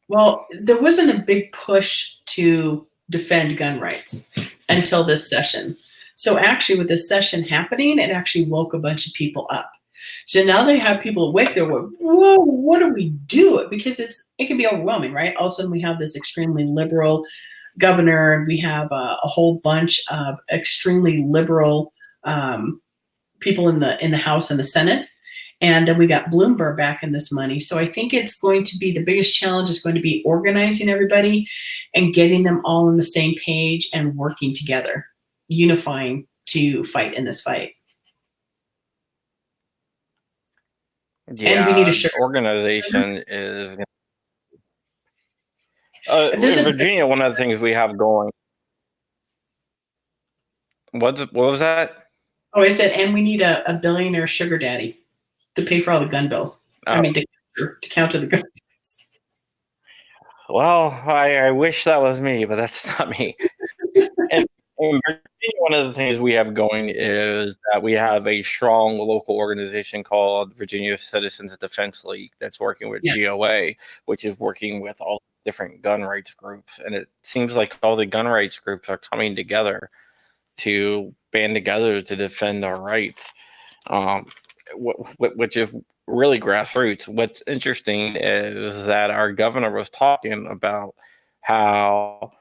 Speaker 3: well, there wasn't a big push to defend gun rights until this session. So actually, with this session happening, it actually woke a bunch of people up. So now they have people awake. They're like, whoa, what do we do? Because it can be overwhelming, right? All of a sudden, we have this extremely liberal governor, and we have a whole bunch of extremely liberal people in the House and the Senate. And then we got Bloomberg back in this money. So I think it's going to be, the biggest challenge is going to be organizing everybody and getting them all on the same page and working together, unifying to fight in this fight.
Speaker 2: Yeah,
Speaker 3: and we need a
Speaker 2: organization is. In Virginia, one of the things we have going. What was that?
Speaker 3: Oh, I said, and we need a billionaire sugar daddy to pay for all the gun bills.
Speaker 2: Oh.
Speaker 3: To counter the gun bills.
Speaker 2: Well, I wish that was me, but that's not me. And in Virginia, one of the things we have going is that we have a strong local organization called Virginia Citizens Defense League that's working with GOA, which is working with all different gun rights groups. And it seems like all the gun rights groups are coming together to band together to defend our rights, which is really grassroots. What's interesting is that our governor was talking about how,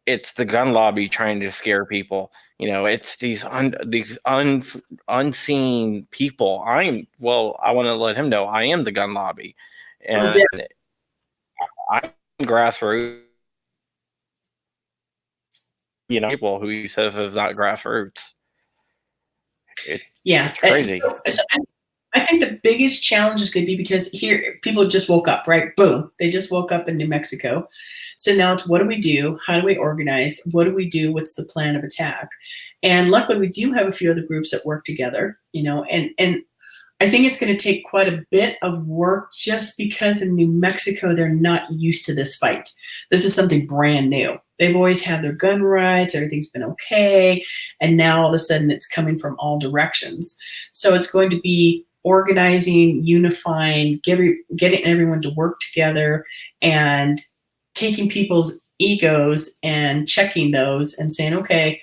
Speaker 2: it's the gun lobby trying to scare people. It's these unseen people. I want to let him know I am the gun lobby, and I'm grassroots. People who he says is not grassroots. It's crazy.
Speaker 3: So I think the biggest challenge is going to be because here people just woke up, right? Boom. They just woke up in New Mexico. So now it's what do we do? How do we organize? What do we do? What's the plan of attack? And luckily we do have a few other groups that work together, and I think it's going to take quite a bit of work just because in New Mexico, they're not used to this fight. This is something brand new. They've always had their gun rights. Everything's been okay. And now all of a sudden it's coming from all directions. So it's going to be organizing, unifying, getting everyone to work together and taking people's egos and checking those and saying, okay,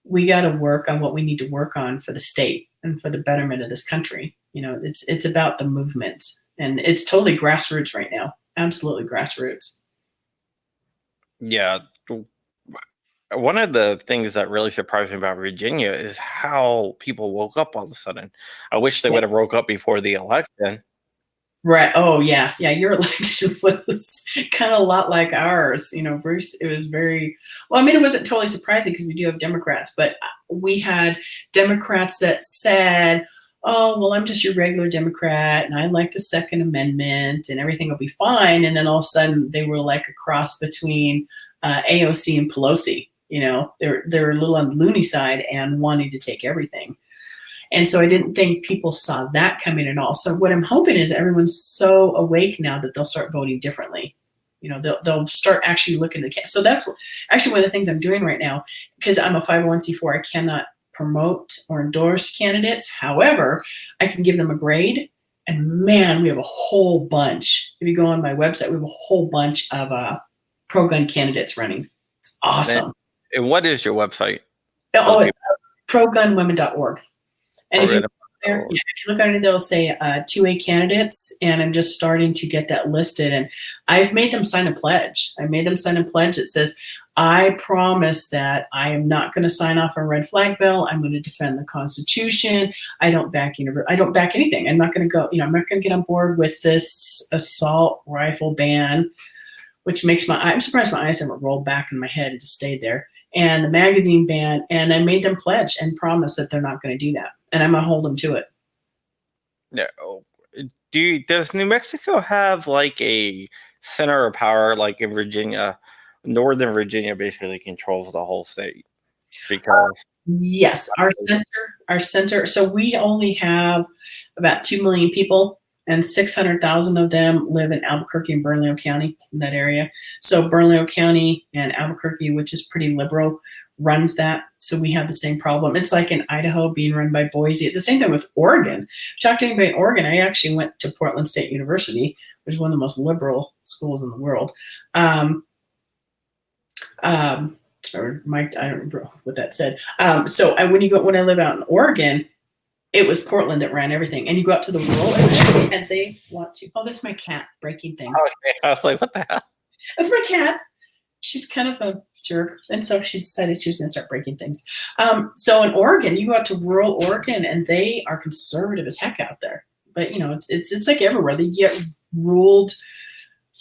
Speaker 3: we got to work on what we need to work on for the state and for the betterment of this country. It's about the movement, and it's totally grassroots right now. Absolutely grassroots.
Speaker 2: Yeah. One of the things that really surprised me about Virginia is how people woke up all of a sudden. I wish they would have woke up before the election.
Speaker 3: Right. Oh, yeah. Yeah. Your election was kind of a lot like ours. It was very, well, I mean, it wasn't totally surprising because we do have Democrats, but we had Democrats that said, oh, well, I'm just your regular Democrat and I like the Second Amendment and everything will be fine. And then all of a sudden they were like a cross between AOC and Pelosi. They're a little on the loony side and wanting to take everything. And so I didn't think people saw that coming at all. So what I'm hoping is everyone's so awake now that they'll start voting differently. They'll start actually looking at so that's actually one of the things I'm doing right now, because I'm a 501c4. I cannot promote or endorse candidates. However, I can give them a grade. And man, we have a whole bunch. If you go on my website, we have a whole bunch of pro-gun candidates running. It's awesome.
Speaker 2: And what is your website?
Speaker 3: Oh, it's progunwomen.org. And if you look under there, they'll say 2A candidates, and I'm just starting to get that listed. And I've made them sign a pledge. That says, I promise that I am not going to sign off a red flag bill. I'm going to defend the Constitution. I don't back anything. I'm not going to go, I'm not going to get on board with this assault rifle ban, which makes I'm surprised my eyes haven't rolled back in my head and just stayed there. And the magazine ban, and I made them pledge and promise that they're not going to do that. And I'm going to hold them to it.
Speaker 2: Yeah. Does New Mexico have like a center of power like in Virginia? Northern Virginia basically controls the whole state because
Speaker 3: yes, our center. So we only have about 2 million people, and 600,000 of them live in Albuquerque and Bernalillo County, in that area. So Bernalillo County and Albuquerque, which is pretty liberal, runs that. So we have the same problem. It's like in Idaho being run by Boise. It's the same thing with Oregon. Talk to anybody in Oregon. I actually went to Portland State University, which is one of the most liberal schools in the world. Or Mike, I don't remember what that said. So when I live out in Oregon, it was Portland that ran everything. And you go out to the rural area and they want to. Oh, that's my cat breaking things.
Speaker 2: Okay. I was like, what the hell?
Speaker 3: That's my cat. She's kind of a jerk. And so she decided she was going to start breaking things. So in Oregon, you go out to rural Oregon and they are conservative as heck out there. But, it's like everywhere. They get ruled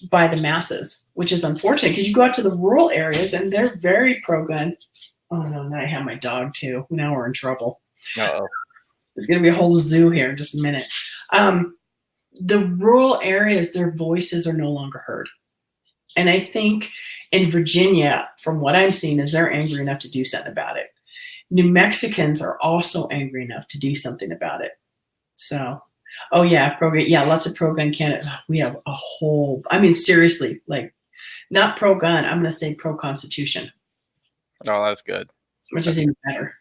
Speaker 3: by the masses, which is unfortunate because you go out to the rural areas and they're very pro-gun. Oh, no, now I have my dog too. Now we're in trouble.
Speaker 2: Uh-oh.
Speaker 3: There's going to be a whole zoo here in just a minute. The rural areas, their voices are no longer heard. And I think in Virginia, from what I'm seeing, is they're angry enough to do something about it. New Mexicans are also angry enough to do something about it. So, oh yeah, lots of pro-gun candidates. We have a whole, I mean, seriously, like not pro-gun, I'm going to say pro-constitution.
Speaker 2: Oh, that's good.
Speaker 3: Which is even better.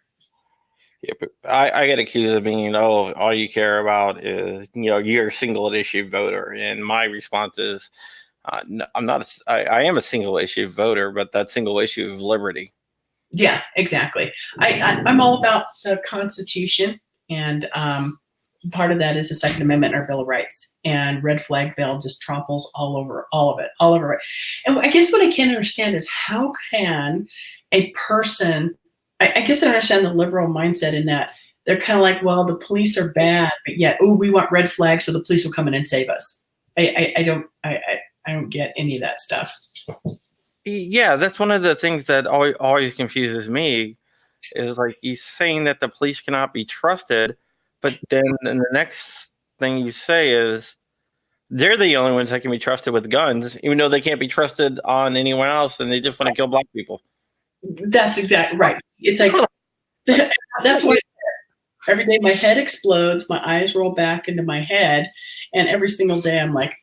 Speaker 2: Yeah, but I get accused of being, all you care about is, you're a single issue voter. And my response is, no, I'm not. I am a single issue voter, but that single issue is liberty.
Speaker 3: Yeah, exactly. I'm all about the Constitution, and part of that is the Second Amendment and our Bill of Rights. And red flag bill just tramples all over it. And I guess what I can't understand is how can a person, I guess I understand the liberal mindset in that they're kind of like, well, the police are bad, but yet, we want red flags, so the police will come in and save us. I don't get any of that stuff.
Speaker 2: Yeah, that's one of the things that always confuses me is like he's saying that the police cannot be trusted, but then the next thing you say is they're the only ones that can be trusted with guns, even though they can't be trusted on anyone else, and they just want to kill black people.
Speaker 3: That's exactly right. It's like that's what every day my head explodes, my eyes roll back into my head, and every single day I'm like,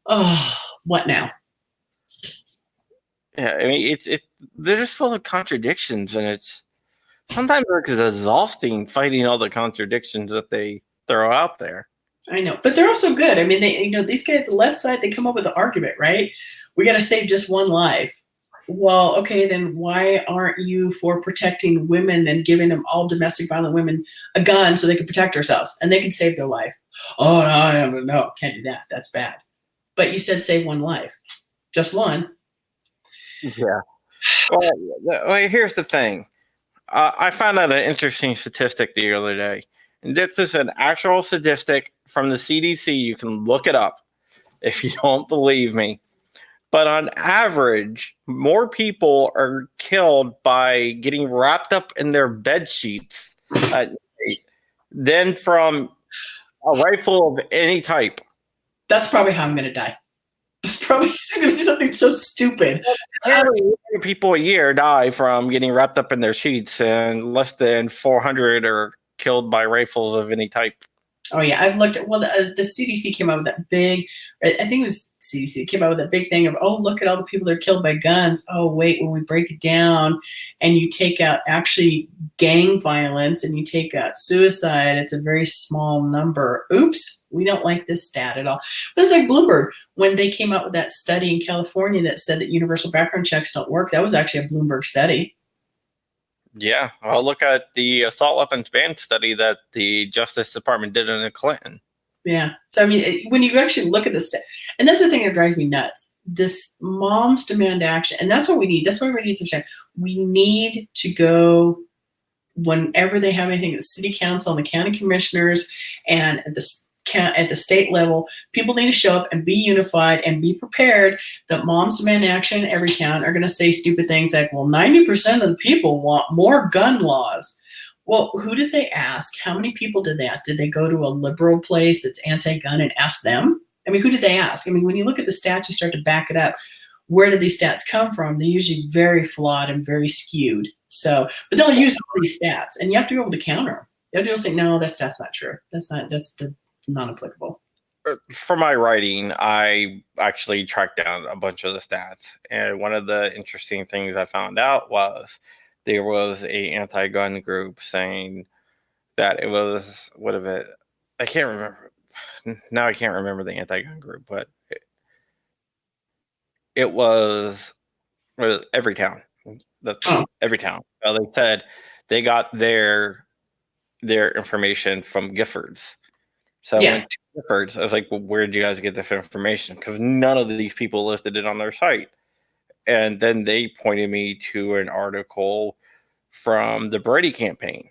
Speaker 3: oh, what now?
Speaker 2: Yeah, I mean, they're just full of contradictions, and it's sometimes it's exhausting fighting all the contradictions that they throw out there.
Speaker 3: I know, but they're also good. I mean, these guys, the left side, they come up with an argument, right? We got to save just one life. Well, okay, then why aren't you for protecting women and giving them, all domestic violent women, a gun so they can protect themselves and they can save their life? Oh, no, can't do that. That's bad. But you said save one life, just one.
Speaker 2: Yeah. Well, here's the thing. I found out an interesting statistic the other day. And this is an actual statistic from the CDC. You can look it up if you don't believe me. But on average, more people are killed by getting wrapped up in their bed sheets at night than from a rifle of any type.
Speaker 3: That's probably how I'm going to die. It's probably going to be something so stupid.
Speaker 2: Apparently, people a year die from getting wrapped up in their sheets, and less than 400 are killed by rifles of any type.
Speaker 3: Oh yeah, I've looked at, well, the CDC came out with that big, I think it was CDC came out with that big thing of, oh, look at all the people that are killed by guns. Oh wait, when we break it down and you take out actually gang violence and you take out suicide, it's a very small number. Oops, we don't like this stat at all. But it's like Bloomberg, when they came out with that study in California that said that universal background checks don't work, that was actually a Bloomberg study.
Speaker 2: Yeah, I'll look at the assault weapons ban study that the Justice Department did in Clinton.
Speaker 3: Yeah. So, I mean, when you actually look at this, and that's the thing that drives me nuts, this moms demand action. And that's what we need. That's why we need some change. We need to go whenever they have anything at the city council and the county commissioners and at the state level, people need to show up and be unified and be prepared that moms demand action in every town are going to say stupid things like, well, 90% of the people want more gun laws. Well, who did they ask? How many people did they ask? Did they go to a liberal place that's anti-gun and ask them? I mean, who did they ask? I mean, when you look at the stats, you start to back it up. Where did these stats come from? They're usually very flawed and very skewed. So, but they'll use all these stats, and you have to be able to counter them. You have to be able to say, no, that's not true. That's not applicable.
Speaker 2: For my writing, I actually tracked down a bunch of the stats, and one of the interesting things I found out was there was a anti-gun group saying that it was I can't remember now. I can't remember the anti-gun group, but it was every town. Every town. They said they got their information from Giffords. So
Speaker 3: Yes.
Speaker 2: I went to Giffords. I was like, well, where did you guys get this information? Because none of these people listed it on their site. And then they pointed me to an article from the Brady campaign.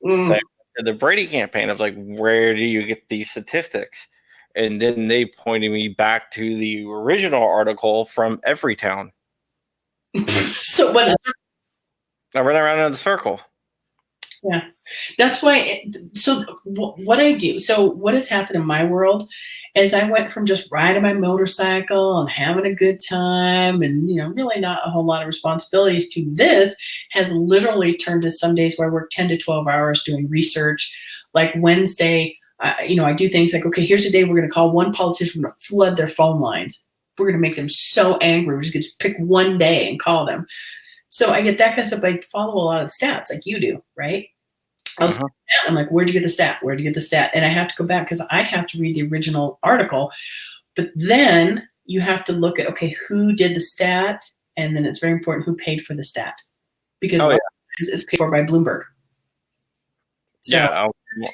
Speaker 2: So the Brady campaign, I was like, where do you get these statistics? And then they pointed me back to the original article from Everytown.
Speaker 3: So what?
Speaker 2: I ran around in the circle.
Speaker 3: Yeah, that's why. What I do, so what has happened in my world is I went from just riding my motorcycle and having a good time and, really not a whole lot of responsibilities to this has literally turned to some days where I work 10 to 12 hours doing research. Like Wednesday, I do things like, okay, here's a day we're going to call one politician, we're going to flood their phone lines. We're going to make them so angry. We're just going to pick one day and call them. So I get that kind of stuff. I follow a lot of stats like you do, right? I'm like, where'd you get the stat? Where'd you get the stat? And I have to go back because I have to read the original article. But then you have to look at, okay, who did the stat? And then it's very important who paid for the stat. Because it's paid for by Bloomberg. So,
Speaker 2: yeah,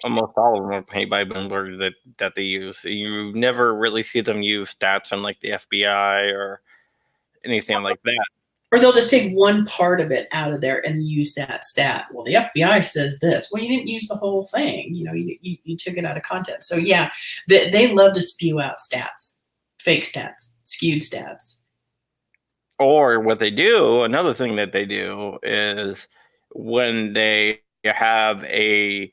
Speaker 2: almost all of them are paid by Bloomberg that they use. You never really see them use stats from like the FBI or anything like that.
Speaker 3: Or they'll just take one part of it out of there and use that stat. Well, the FBI says this. Well, you didn't use the whole thing. You took it out of context. So yeah, they love to spew out stats, fake stats, skewed stats.
Speaker 2: Or what they do, another thing that they do is when they have a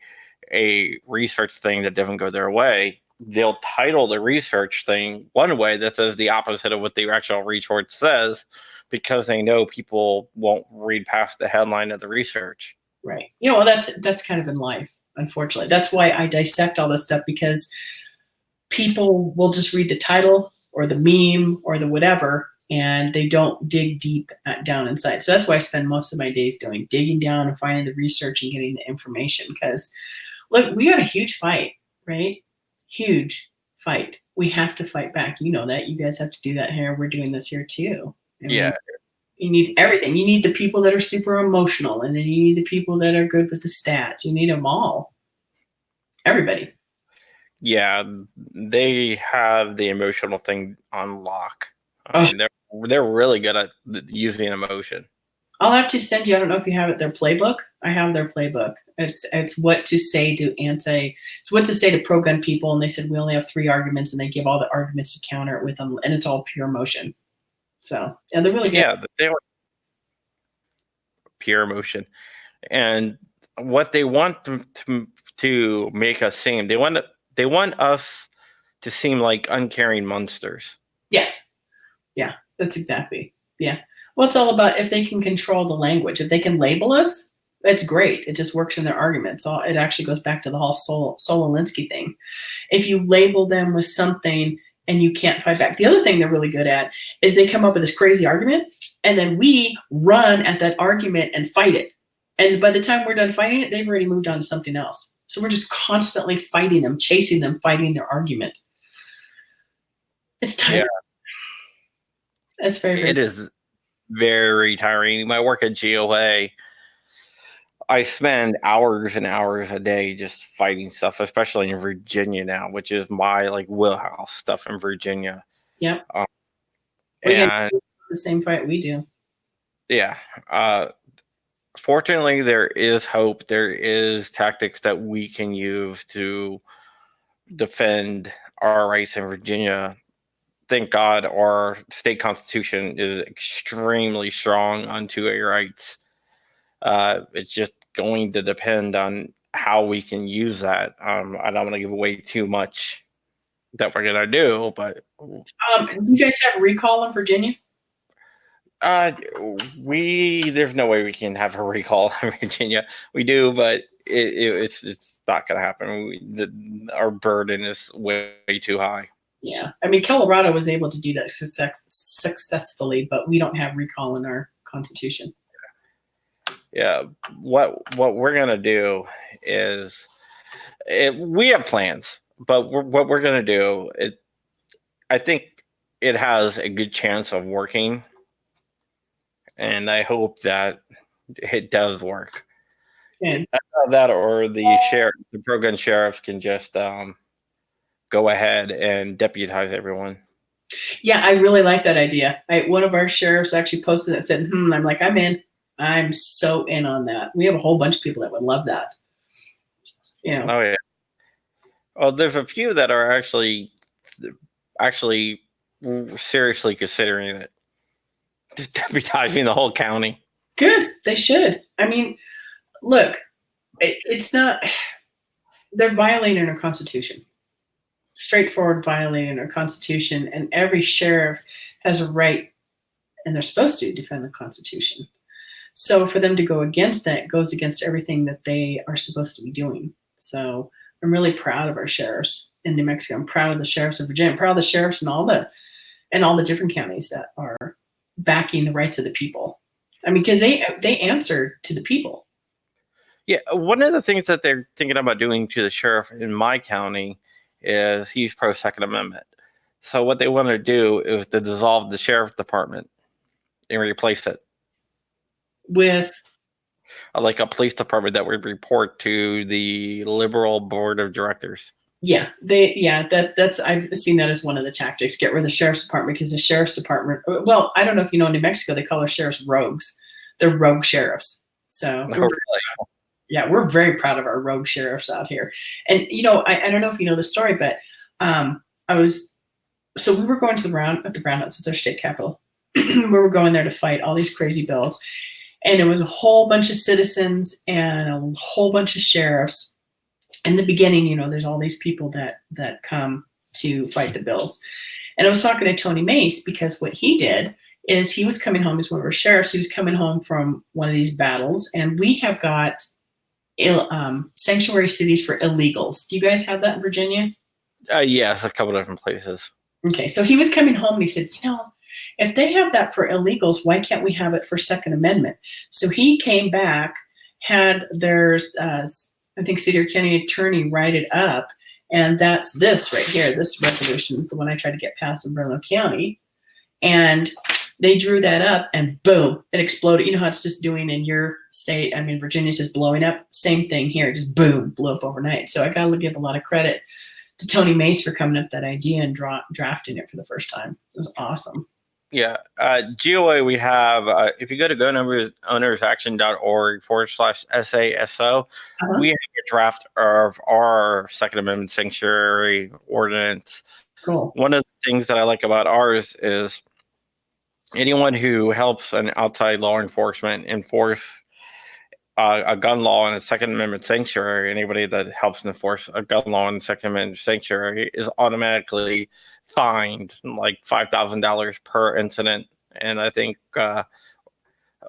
Speaker 2: research thing that doesn't go their way, they'll title the research thing one way that says the opposite of what the actual research says, because they know people won't read past the headline of the research.
Speaker 3: Right. That's kind of in life, unfortunately. That's why I dissect all this stuff, because people will just read the title or the meme or the whatever, and they don't dig deep down inside. So that's why I spend most of my days digging down and finding the research and getting the information. Because, look, we got a huge fight, right? Huge fight. We have to fight back. You know that. You guys have to do that here. We're doing this here too.
Speaker 2: Yeah.
Speaker 3: You need everything. You need the people that are super emotional, and then you need the people that are good with the stats. You need them all. Everybody.
Speaker 2: Yeah, they have the emotional thing on lock. They're really good at using emotion.
Speaker 3: I'll have to send you. I don't know if you have it. Their playbook. I have their playbook. It's what to say to It's what to say to pro-gun people, and they said we only have 3 arguments, and they give all the arguments to counter it with them, and it's all pure emotion. So, yeah, they're really good.
Speaker 2: Yeah, they want pure emotion. And what they want to make us seem, they want us to seem like uncaring monsters.
Speaker 3: Yes. Yeah, that's exactly. Yeah. Well, it's all about if they can control the language. If they can label us, that's great. It just works in their arguments. It actually goes back to the whole Sol-Alinsky thing. If you label them with something and you can't fight back. The other thing they're really good at is they come up with this crazy argument, and then we run at that argument and fight it. And by the time we're done fighting it, they've already moved on to something else. So we're just constantly fighting them, chasing them, fighting their argument. It's tiring. Yeah. It's very, very
Speaker 2: It is very tiring. My work at GOA, I spend hours and hours a day just fighting stuff, especially in Virginia now, which is my wheelhouse stuff in Virginia.
Speaker 3: Yep.
Speaker 2: And
Speaker 3: the same fight we do.
Speaker 2: Yeah. Fortunately, there is hope. There is tactics that we can use to defend our rights in Virginia. Thank God our state constitution is extremely strong on 2A rights. It's just going to depend on how we can use that. I don't want to give away too much that we're going to do, but...
Speaker 3: do you guys have a recall in Virginia?
Speaker 2: There's no way we can have a recall in Virginia. We do, but it's not going to happen. Our burden is way too high.
Speaker 3: Yeah, I mean, Colorado was able to do that successfully, but we don't have recall in our constitution.
Speaker 2: Yeah, what we're gonna do is we have plans, but what we're gonna do is, I think it has a good chance of working, and I hope that it does work.
Speaker 3: And
Speaker 2: that, or the pro-gun sheriff can just go ahead and deputize everyone.
Speaker 3: Yeah, I really like that idea. One of our sheriffs actually posted that, said, I'm like, I'm in. I'm so in on that. We have a whole bunch of people that would love that. Yeah.
Speaker 2: Oh yeah. Well, there's a few that are actually seriously considering it. Just deputizing the whole county.
Speaker 3: Good. They should. I mean, look, It's not. They're violating our Constitution. Straightforward violating our Constitution, and every sheriff has a right, and they're supposed to defend the Constitution. So for them to go against that goes against everything that they are supposed to be doing. So I'm really proud of our sheriffs in New Mexico. I'm proud of the sheriffs of Virginia. I'm proud of the sheriffs in all the different counties that are backing the rights of the people. I mean, because they answer to the people.
Speaker 2: Yeah, one of the things that they're thinking about doing to the sheriff in my county is he's pro Second Amendment. So what they want to do is to dissolve the sheriff department and replace it
Speaker 3: With
Speaker 2: like a police department that would report to the liberal board of directors.
Speaker 3: That's I've seen that as one of the tactics. Get rid of the sheriff's department, because the sheriff's department. Well, I don't know if you know, in New Mexico they call our sheriffs rogues. They're rogue sheriffs. So we're very proud of our rogue sheriffs out here. And I don't know if you know the story, but we were going to the Brown House. It's our state capital. We were going there to fight all these crazy bills, and it was a whole bunch of citizens and a whole bunch of sheriffs. In the beginning, there's all these people that come to fight the bills. And I was talking to Tony Mace, because what he did is he was coming home as one of our sheriffs. He was coming home from one of these battles, and we have got sanctuary cities for illegals. Do you guys have that in Virginia?
Speaker 2: Yes, a couple different places.
Speaker 3: Okay, so he was coming home and he said, if they have that for illegals, why can't we have it for Second Amendment? So he came back, had their, I think, Cedar County attorney write it up, and that's this right here, this resolution, the one I tried to get passed in Bernalillo County, and they drew that up, and boom, it exploded. You know how it's just doing in your state? I mean, Virginia's just blowing up. Same thing here, just boom, blew up overnight. So I got to give a lot of credit to Tony Mace for coming up with that idea and drafting it for the first time. It was awesome.
Speaker 2: Yeah. GOA, we have, if you go to gunownersaction.org/SASO, we have a draft of our Second Amendment sanctuary ordinance.
Speaker 3: Cool.
Speaker 2: One of the things that I like about ours is anyone who helps an outside law enforcement enforce a gun law in a Second Amendment sanctuary, anybody that helps enforce a gun law in a Second Amendment sanctuary is automatically fined like $5,000 per incident. And I think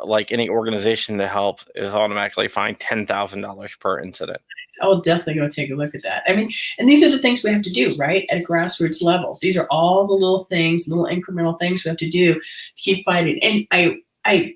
Speaker 2: like any organization that helps is automatically fined $10,000 per incident.
Speaker 3: I'll definitely go take a look at that. I mean, and these are the things we have to do, right? At a grassroots level. These are all the little things, little incremental things we have to do to keep fighting. And I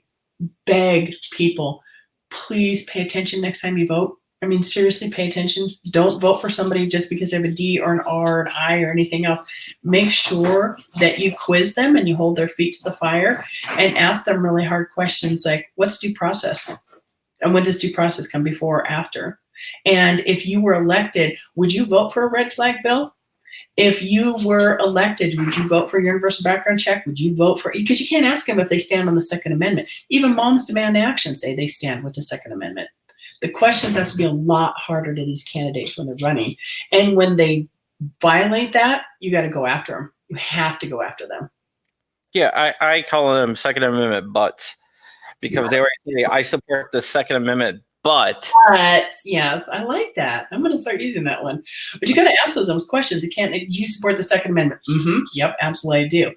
Speaker 3: beg people, please pay attention next time you vote. I mean, seriously, pay attention. Don't vote for somebody just because they have a D or an R or an I or anything else. Make sure that you quiz them and you hold their feet to the fire and ask them really hard questions like, what's due process? And when does due process come, before or after? And if you were elected, would you vote for a red flag bill? If you were elected, would you vote for universal background check? Would you vote for, because you can't ask them if they stand on the Second Amendment. Even Moms Demand Action say they stand with the Second Amendment. The questions have to be a lot harder to these candidates when they're running. And when they violate that, you got to go after them. You have to go after them.
Speaker 2: Yeah, I call them Second Amendment butts, because they were saying, I support the Second Amendment, but
Speaker 3: yes, I like that. I'm going to start using that one. But you got to ask those questions. You can't. You support the Second Amendment? Mm-hmm. Yep, absolutely, I do.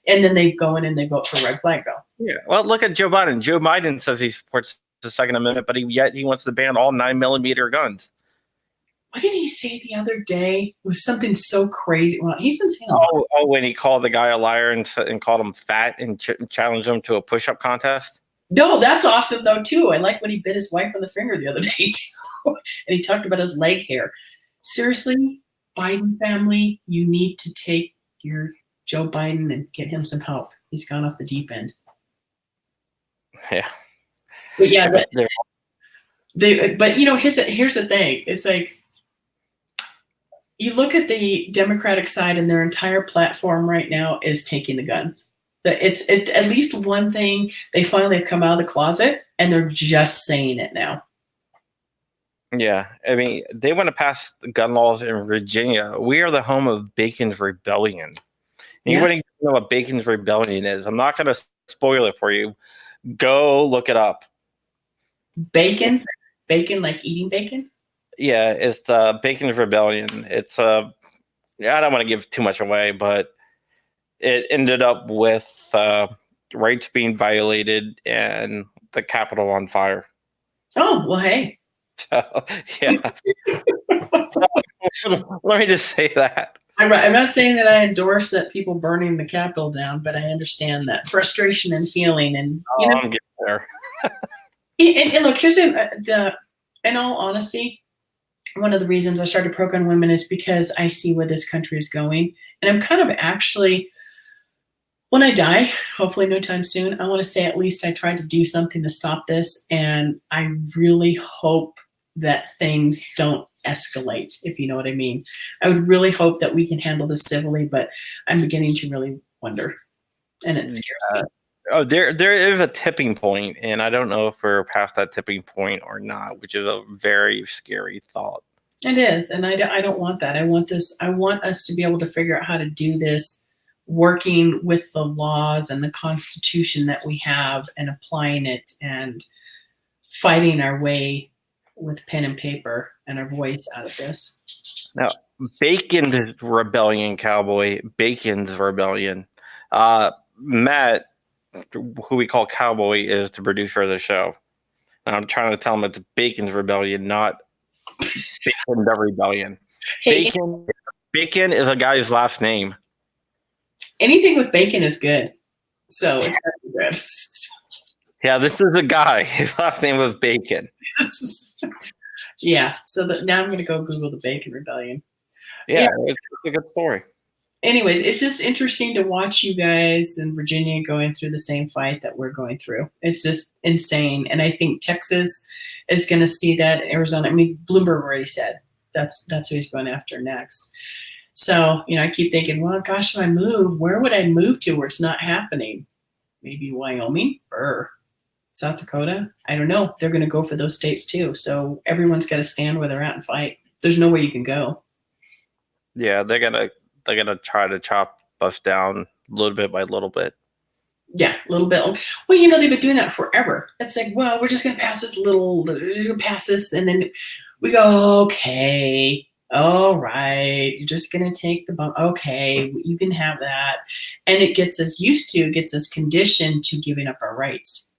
Speaker 3: And then they go in and they vote for a red flag bill.
Speaker 2: Yeah. Well, look at Joe Biden. Joe Biden says he supports the Second Amendment, but yet he wants to ban all 9mm guns.
Speaker 3: What did he say the other day? It was something so crazy. Well, he's been saying.
Speaker 2: When he called the guy a liar and called him fat and challenged him to a push-up contest.
Speaker 3: No, that's awesome though too. I like when he bit his wife on the finger the other day too. And he talked about his leg hair. Seriously, Biden family, you need to take your Joe Biden and get him some help. He's gone off the deep end.
Speaker 2: Yeah.
Speaker 3: But yeah, but here's the thing. It's like, you look at the Democratic side and their entire platform right now is taking the guns. It's at least one thing. They finally have come out of the closet and they're just saying it now.
Speaker 2: Yeah. I mean, they want to pass the gun laws in Virginia. We are the home of Bacon's Rebellion. Anybody know what Bacon's Rebellion is? I'm not going to spoil it for you. Go look it up.
Speaker 3: Bacon's? Bacon, like eating bacon?
Speaker 2: Yeah, it's Bacon's Rebellion. It's I don't want to give too much away, but it ended up with rights being violated and the Capitol on fire.
Speaker 3: Oh, well, hey.
Speaker 2: So, yeah. Let me just say that.
Speaker 3: I'm not saying that I endorse that people burning the Capitol down, but I understand that frustration and feeling. And,
Speaker 2: I'm getting there.
Speaker 3: And look, here's in all honesty, one of the reasons I started Pro Gun Women is because I see where this country is going. And I'm kind of actually, when I die, hopefully no time soon, I want to say at least I tried to do something to stop this. And I really hope that things don't escalate, if you know what I mean. I would really hope that we can handle this civilly, but I'm beginning to really wonder. And it scares me.
Speaker 2: Oh, there is a tipping point, and I don't know if we're past that tipping point or not, which is a very scary thought.
Speaker 3: It is, and I don't want that. I want us to be able to figure out how to do this, working with the laws and the Constitution that we have and applying it and fighting our way with pen and paper and our voice out of this.
Speaker 2: Now, Bacon's Rebellion, Cowboy. Bacon's Rebellion. Matt, who we call Cowboy, is the producer of the show. And I'm trying to tell him it's Bacon's Rebellion, not Bacon the Rebellion.
Speaker 3: Hey,
Speaker 2: Bacon is a guy's last name.
Speaker 3: Anything with bacon is good. So it's gotta be good.
Speaker 2: Yeah, this is a guy. His last name was Bacon.
Speaker 3: Yeah. So now I'm going to go Google the Bacon Rebellion.
Speaker 2: Yeah, it's a good story.
Speaker 3: Anyways, it's just interesting to watch you guys in Virginia going through the same fight that we're going through. It's just insane. And I think Texas is going to see that. Arizona, I mean, Bloomberg already said that's who he's going after next. So, I keep thinking, well, gosh, if I move, where would I move to where it's not happening? Maybe Wyoming or South Dakota? I don't know. They're going to go for those states too. So everyone's got to stand where they're at and fight. There's no way you can go.
Speaker 2: Yeah, they're gonna try to chop us down little bit by little bit.
Speaker 3: Yeah, a little bit. Well, they've been doing that forever. It's like, well, we're just going to pass this, and then we go, okay, all right, you're just going to take the bump. Okay, you can have that. And it gets us conditioned to giving up our rights.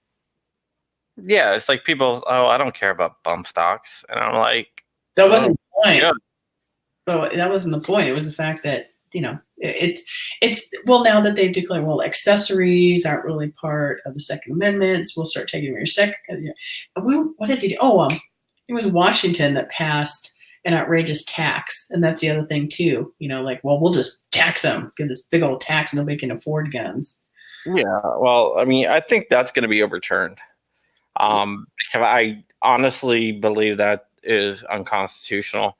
Speaker 2: Yeah, it's like people, I don't care about bump stocks. And I'm like,
Speaker 3: that wasn't the point.
Speaker 2: Yeah.
Speaker 3: Well, that wasn't the point. It was the fact that, it's well, now that they've declared, well, accessories aren't really part of the Second Amendment. So we'll start taking your second. What did they do? Oh, it was Washington that passed an outrageous tax. And that's the other thing too, like, well, we'll just tax them, give this big old tax. Nobody can afford guns.
Speaker 2: Yeah. Well, I mean, I think that's going to be overturned. Because I honestly believe that is unconstitutional.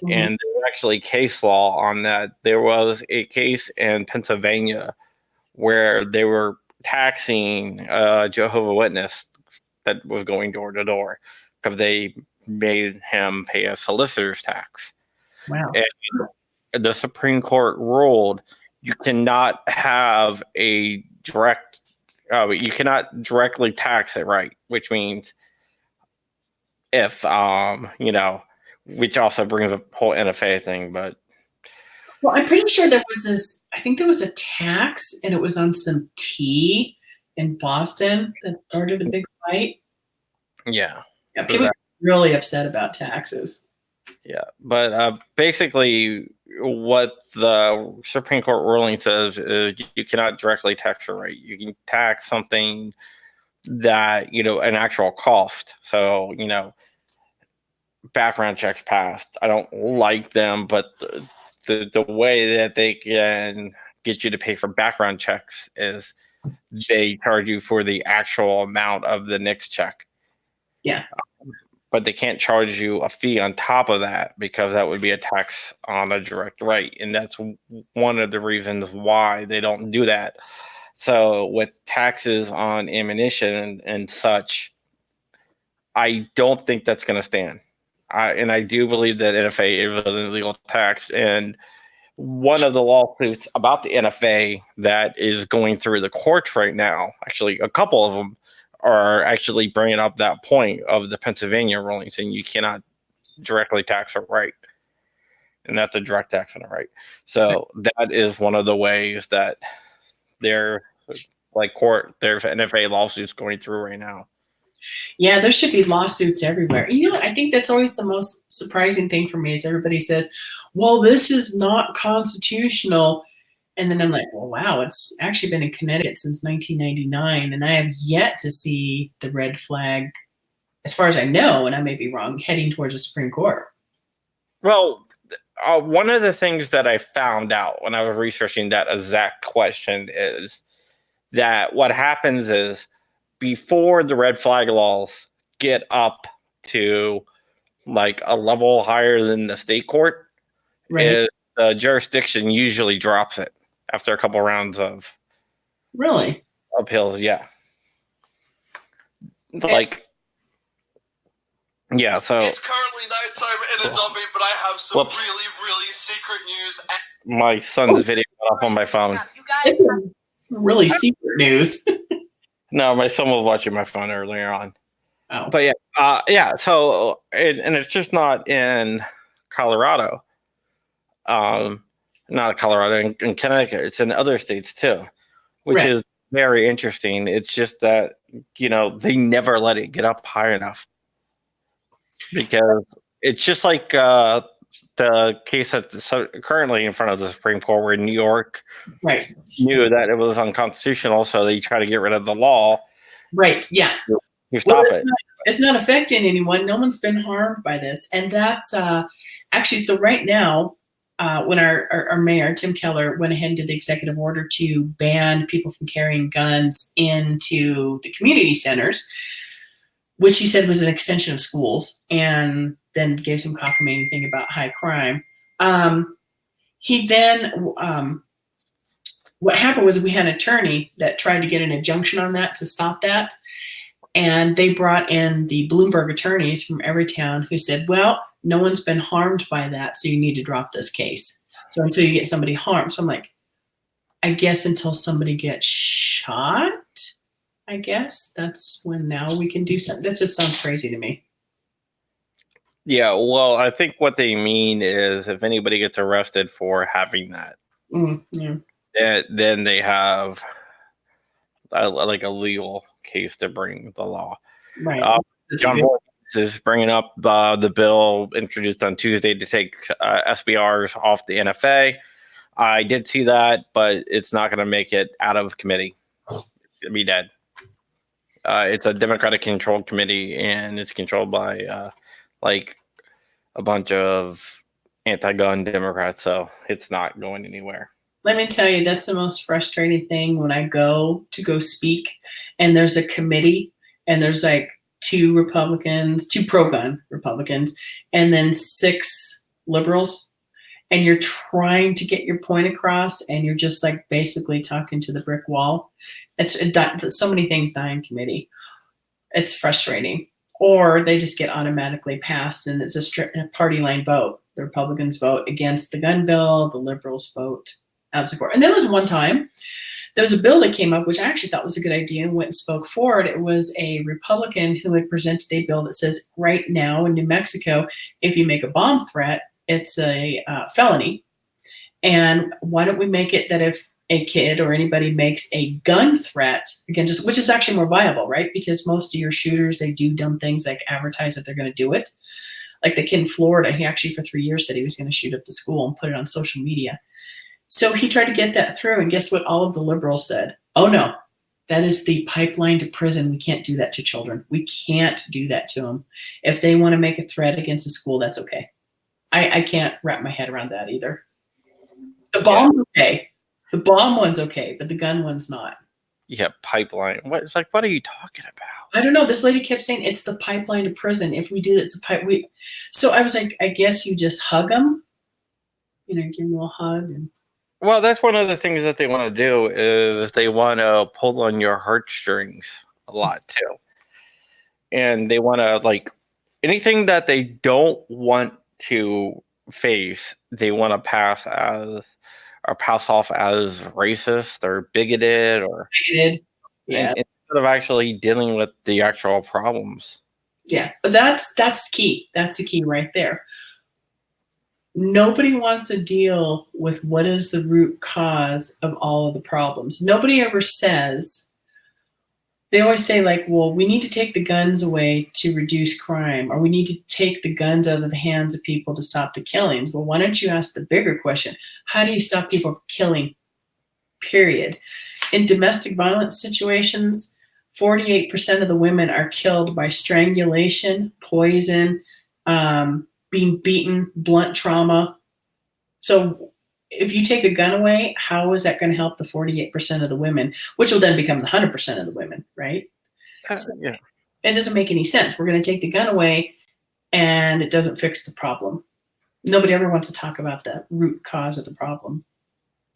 Speaker 2: Mm-hmm. And there's actually case law on that. There was a case in Pennsylvania where they were taxing a Jehovah's Witness that was going door to door because they made him pay a solicitor's tax.
Speaker 3: Wow.
Speaker 2: And the Supreme Court ruled you cannot have you cannot directly tax it, right? Which means if, which also brings up the whole NFA thing, but.
Speaker 3: Well, I'm pretty sure I think there was a tax and it was on some tea in Boston that started a big fight.
Speaker 2: Yeah.
Speaker 3: Yeah, people are really upset about taxes.
Speaker 2: Yeah, but basically what the Supreme Court ruling says is you cannot directly tax a right. You can tax something that, an actual cost. So, background checks passed. I don't like them, but the way that they can get you to pay for background checks is they charge you for the actual amount of the NICS check.
Speaker 3: Yeah.
Speaker 2: But they can't charge you a fee on top of that because that would be a tax on a direct right. And that's one of the reasons why they don't do that. So with taxes on ammunition and such, I don't think that's going to stand. I do believe that NFA is an illegal tax. And one of the lawsuits about the NFA that is going through the courts right now, actually a couple of them, are actually bringing up that point of the Pennsylvania ruling, saying you cannot directly tax a right, and that's a direct tax on a right. So that is one of the ways that there's NFA lawsuits going through right now.
Speaker 3: Yeah, there should be lawsuits everywhere. I think that's always the most surprising thing for me is everybody says, well, this is not constitutional. And then I'm like, well, wow, it's actually been in Connecticut since 1999. And I have yet to see the red flag, as far as I know, and I may be wrong, heading towards the Supreme Court.
Speaker 2: Well, one of the things that I found out when I was researching that exact question is that what happens is before the red flag laws get up to like a level higher than the state court,
Speaker 3: Right.
Speaker 2: the jurisdiction usually drops it after a couple rounds of appeals. Yeah. Yeah, so
Speaker 4: it's currently nighttime in a dummy, but I have some really, really secret news.
Speaker 2: My son's video went off on my phone.
Speaker 3: You guys, really secret news.
Speaker 2: No, my son was watching my phone earlier on.
Speaker 3: Oh,
Speaker 2: but yeah. So and it's just not in Colorado. Not Colorado, in Connecticut. It's in other states too, which is very interesting. It's just that they never let it get up high enough. Because it's just like the case that's currently in front of the Supreme Court, where New York knew that it was unconstitutional, so they try to get rid of the law.
Speaker 3: Right. Yeah.
Speaker 2: You stop it.
Speaker 3: It's not affecting anyone. No one's been harmed by this, and that's actually so. Right now, when our mayor Tim Keller went ahead and did the executive order to ban people from carrying guns into the community centers, which he said was an extension of schools, and then gave some cockamamie thing about high crime. He then, what happened was we had an attorney that tried to get an injunction on that to stop that. And they brought in the Bloomberg attorneys from every town who said, well, no one's been harmed by that, so you need to drop this case. So until you get somebody harmed. So I'm like, I guess until somebody gets shot, I guess that's when now we can do something. That just sounds crazy to me.
Speaker 2: Yeah, well, I think what they mean is if anybody gets arrested for having that, then they have a legal case to bring the law.
Speaker 3: Right.
Speaker 2: John Voight is bringing up the bill introduced on Tuesday to take SBRs off the NFA. I did see that, but it's not going to make it out of committee. It's going to be dead. It's a Democratic-controlled committee, and it's controlled by a bunch of anti-gun Democrats, so it's not going anywhere.
Speaker 3: Let me tell you, that's the most frustrating thing when I go to speak, and there's a committee, and there's like two pro-gun Republicans, and then 6 liberals, and you're trying to get your point across, and you're just like basically talking to the brick wall. So many things die in committee. It's frustrating. Or they just get automatically passed, and it's a party line vote. The Republicans vote against the gun bill, the liberals vote out support. And there was one time, there was a bill that came up, which I actually thought was a good idea, and went and spoke for it. It was a Republican who had presented a bill that says right now in New Mexico, if you make a bomb threat, it's a felony. And why don't we make it that if a kid or anybody makes a gun threat, again, which is actually more viable, right? Because most of your shooters, they do dumb things like advertise that they're going to do it. Like the kid in Florida, he actually for 3 years said he was going to shoot up the school and put it on social media. So he tried to get that through, and guess what all of the liberals said? Oh no, that is the pipeline to prison. We can't do that to children. We can't do that to them. If they want to make a threat against a school, that's okay. I can't wrap my head around that either. The bomb's okay. The bomb one's okay, but the gun one's not.
Speaker 2: Yeah, pipeline. What are you talking about?
Speaker 3: I don't know. This lady kept saying it's the pipeline to prison. If we do it's a pipe. So I was like, I guess you just hug them, give them a little hug.
Speaker 2: Well, that's one of the things that they want to do is they want to pull on your heartstrings a lot too, and they want to anything that they don't want to face, they want to pass off as racist or bigoted or
Speaker 3: Yeah.
Speaker 2: Instead instead of actually dealing with the actual problems.
Speaker 3: Yeah, but that's key. That's the key right there. Nobody wants to deal with what is the root cause of all of the problems. Nobody ever says, they always say, like, well, we need to take the guns away to reduce crime, or we need to take the guns out of the hands of people to stop the killings. Well, why don't you ask the bigger question? How do you stop people killing, period? In domestic violence situations, 48% of the women are killed by strangulation, poison, being beaten, blunt trauma. So if you take a gun away, how is that going to help the 48% of the women, which will then become the 100% of the women, right?
Speaker 2: Yeah.
Speaker 3: It doesn't make any sense. We're going to take the gun away and it doesn't fix the problem. Nobody ever wants to talk about the root cause of the problem.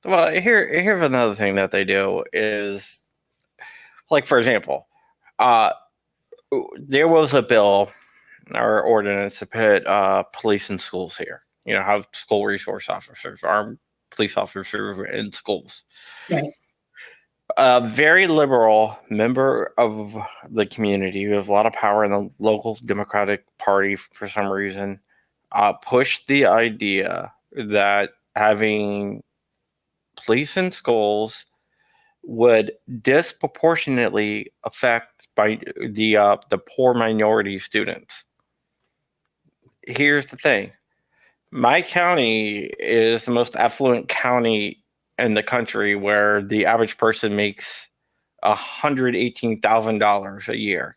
Speaker 2: Well, here's another thing that they do is, like, for example, there was a bill or ordinance to put police in schools here. Have school resource officers, armed police officers in schools.
Speaker 3: Right.
Speaker 2: A very liberal member of the community who has a lot of power in the local Democratic Party for some reason pushed the idea that having police in schools would disproportionately affect by the poor minority students. Here's the thing. My county is the most affluent county in the country, where the average person makes $118,000 a year.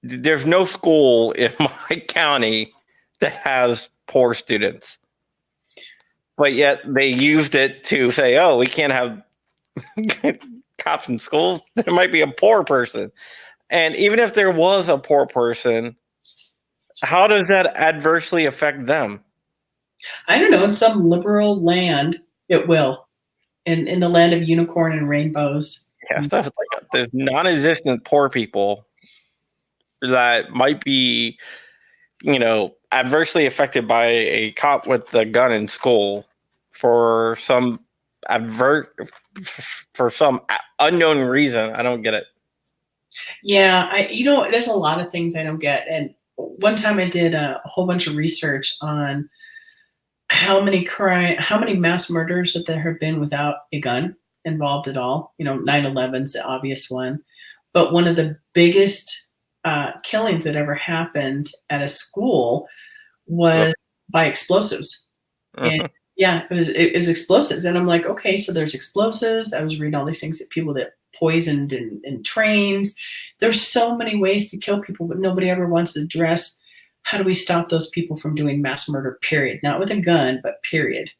Speaker 2: There's no school in my county that has poor students, but yet they used it to say, "Oh, we can't have cops in schools. There might be a poor person," and even if there was a poor person, how does that adversely affect them?
Speaker 3: I don't know. In some liberal land, it will. In the land of unicorn and rainbows.
Speaker 2: Yeah, stuff like there's non-existent poor people that might be, adversely affected by a cop with a gun in school for some unknown reason. I don't get it.
Speaker 3: Yeah, there's a lot of things I don't get. And one time I did a whole bunch of research on how many mass murders that there have been without a gun involved at all. 9/11's the obvious one. But one of the biggest killings that ever happened at a school was by explosives. And yeah, it was explosives. And I'm like, okay, so there's explosives. I was reading all these things that people that poisoned in trains. There's so many ways to kill people, but nobody ever wants to address, how do we stop those people from doing mass murder, period? Not with a gun, but period.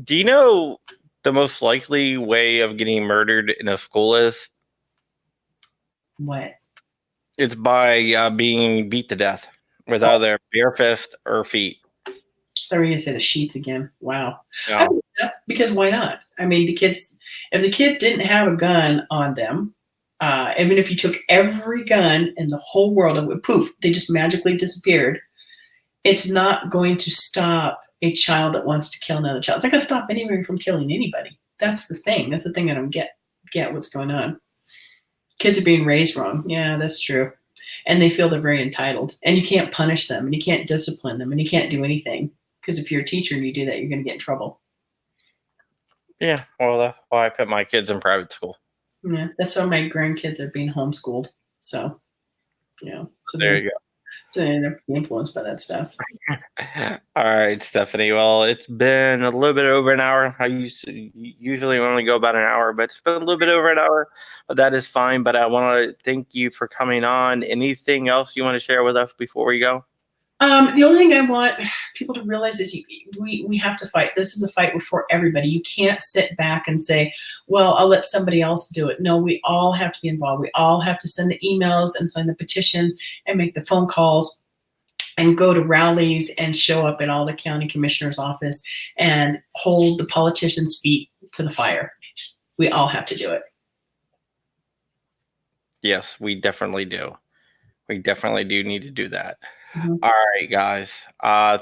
Speaker 2: Do you know the most likely way of getting murdered in a school is?
Speaker 3: What?
Speaker 2: It's by being beat to death with either bare fist or feet.
Speaker 3: I thought you were going to say the sheets again. Wow.
Speaker 2: No.
Speaker 3: I believe that, because why not? I mean, if the kid didn't have a gun on them, even if you took every gun in the whole world and poof, they just magically disappeared, it's not going to stop a child that wants to kill another child. It's not going to stop anybody from killing anybody. That's the thing. That's the thing I don't get what's going on. Kids are being raised wrong. Yeah, that's true. And they feel they're very entitled. And you can't punish them, and you can't discipline them, and you can't do anything. Because if you're a teacher and you do that, you're going to get in trouble.
Speaker 2: Yeah, well, that's why I put my kids in private school.
Speaker 3: Yeah, that's why my grandkids are being homeschooled. So, So
Speaker 2: there you go.
Speaker 3: So they're influenced by that stuff.
Speaker 2: All right, Stephanie. Well, it's been a little bit over an hour. I usually only go about an hour, but it's been a little bit over an hour. But that is fine. But I want to thank you for coming on. Anything else you want to share with us before we go?
Speaker 3: The only thing I want people to realize is we have to fight. This is a fight for everybody. You can't sit back and say, well, I'll let somebody else do it. No, we all have to be involved. We all have to send the emails and sign the petitions and make the phone calls and go to rallies and show up at all the county commissioner's office and hold the politicians' feet to the fire. We all have to do it.
Speaker 2: Yes, we definitely do. We definitely do need to do that.
Speaker 3: Mm-hmm.
Speaker 2: All right, guys.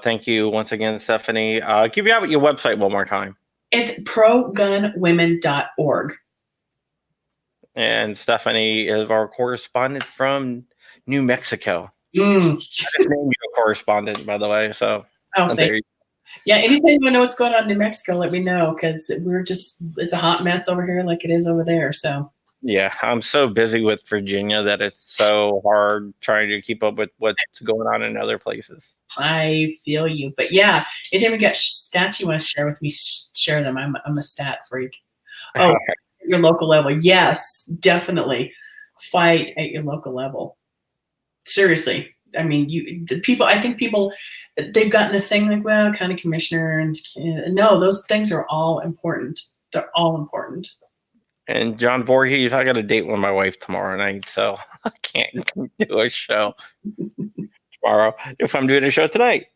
Speaker 2: Thank you once again, Stephanie. Give you out your website one more time.
Speaker 3: It's progunwomen.org.
Speaker 2: And Stefani is our correspondent from New Mexico.
Speaker 3: Mm.
Speaker 2: I just named you a correspondent, by the way. So,
Speaker 3: yeah, anytime you want to know what's going on in New Mexico, let me know, because it's a hot mess over here like it is over there. So,
Speaker 2: yeah, I'm so busy with Virginia that it's so hard trying to keep up with what's going on in other places.
Speaker 3: I feel you. But yeah, anytime you got stats you want to share with me, share them. I'm a stat freak. Oh, at your local level. Yes, definitely. Fight at your local level. Seriously. I mean, I think people, they've gotten this thing like, well, county commissioner, and no, those things are all important. They're all important.
Speaker 2: And John Voorhees, I got a date with my wife tomorrow night, so I can't do a show tomorrow if I'm doing a show tonight.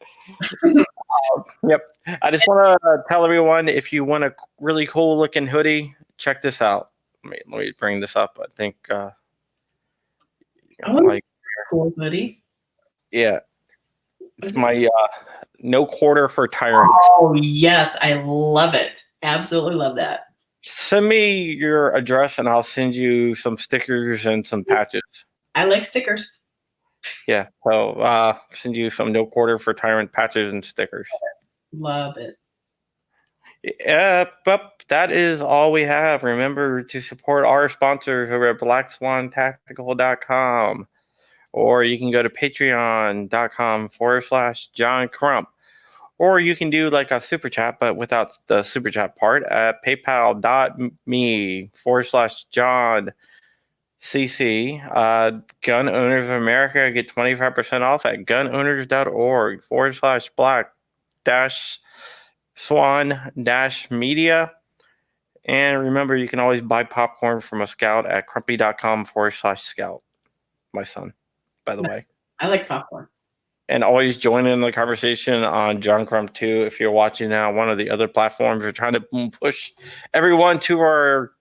Speaker 2: Yep. I just want to tell everyone, if you want a really cool looking hoodie, check this out. Let me bring this up. I think
Speaker 3: cool hoodie.
Speaker 2: Yeah. It's my No Quarter for Tyrants.
Speaker 3: Oh, yes. I love it. Absolutely love that.
Speaker 2: Send me your address and I'll send you some stickers and some patches.
Speaker 3: I like stickers.
Speaker 2: Yeah. So send you some No Quarter for Tyrant patches and stickers.
Speaker 3: Love it.
Speaker 2: Yeah, but that is all we have. Remember to support our sponsors over at blackswantactical.com, or you can go to patreon.com/John Crump. Or you can do like a super chat, but without the super chat part, at paypal.me/John CC. Gun Owners of America get 25% off at gunowners.org/black-swan-media. And remember, you can always buy popcorn from a scout at crumpy.com/scout. My son, by the way.
Speaker 3: I like popcorn.
Speaker 2: And always join in the conversation on John Crump too. If you're watching now, one of the other platforms, we're trying to push everyone to our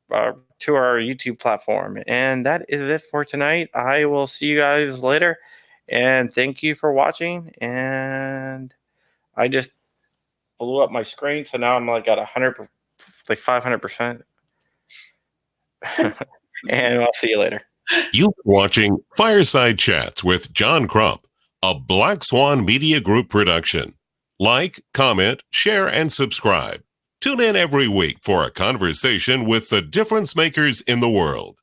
Speaker 2: YouTube platform. And that is it for tonight. I will see you guys later. And thank you for watching. And I just blew up my screen, so now I'm like at 500%. And I'll see you later.
Speaker 5: You've been watching Fireside Chats with John Crump, a Black Swan Media Group production. Like, comment, share, and subscribe. Tune in every week for a conversation with the difference makers in the world.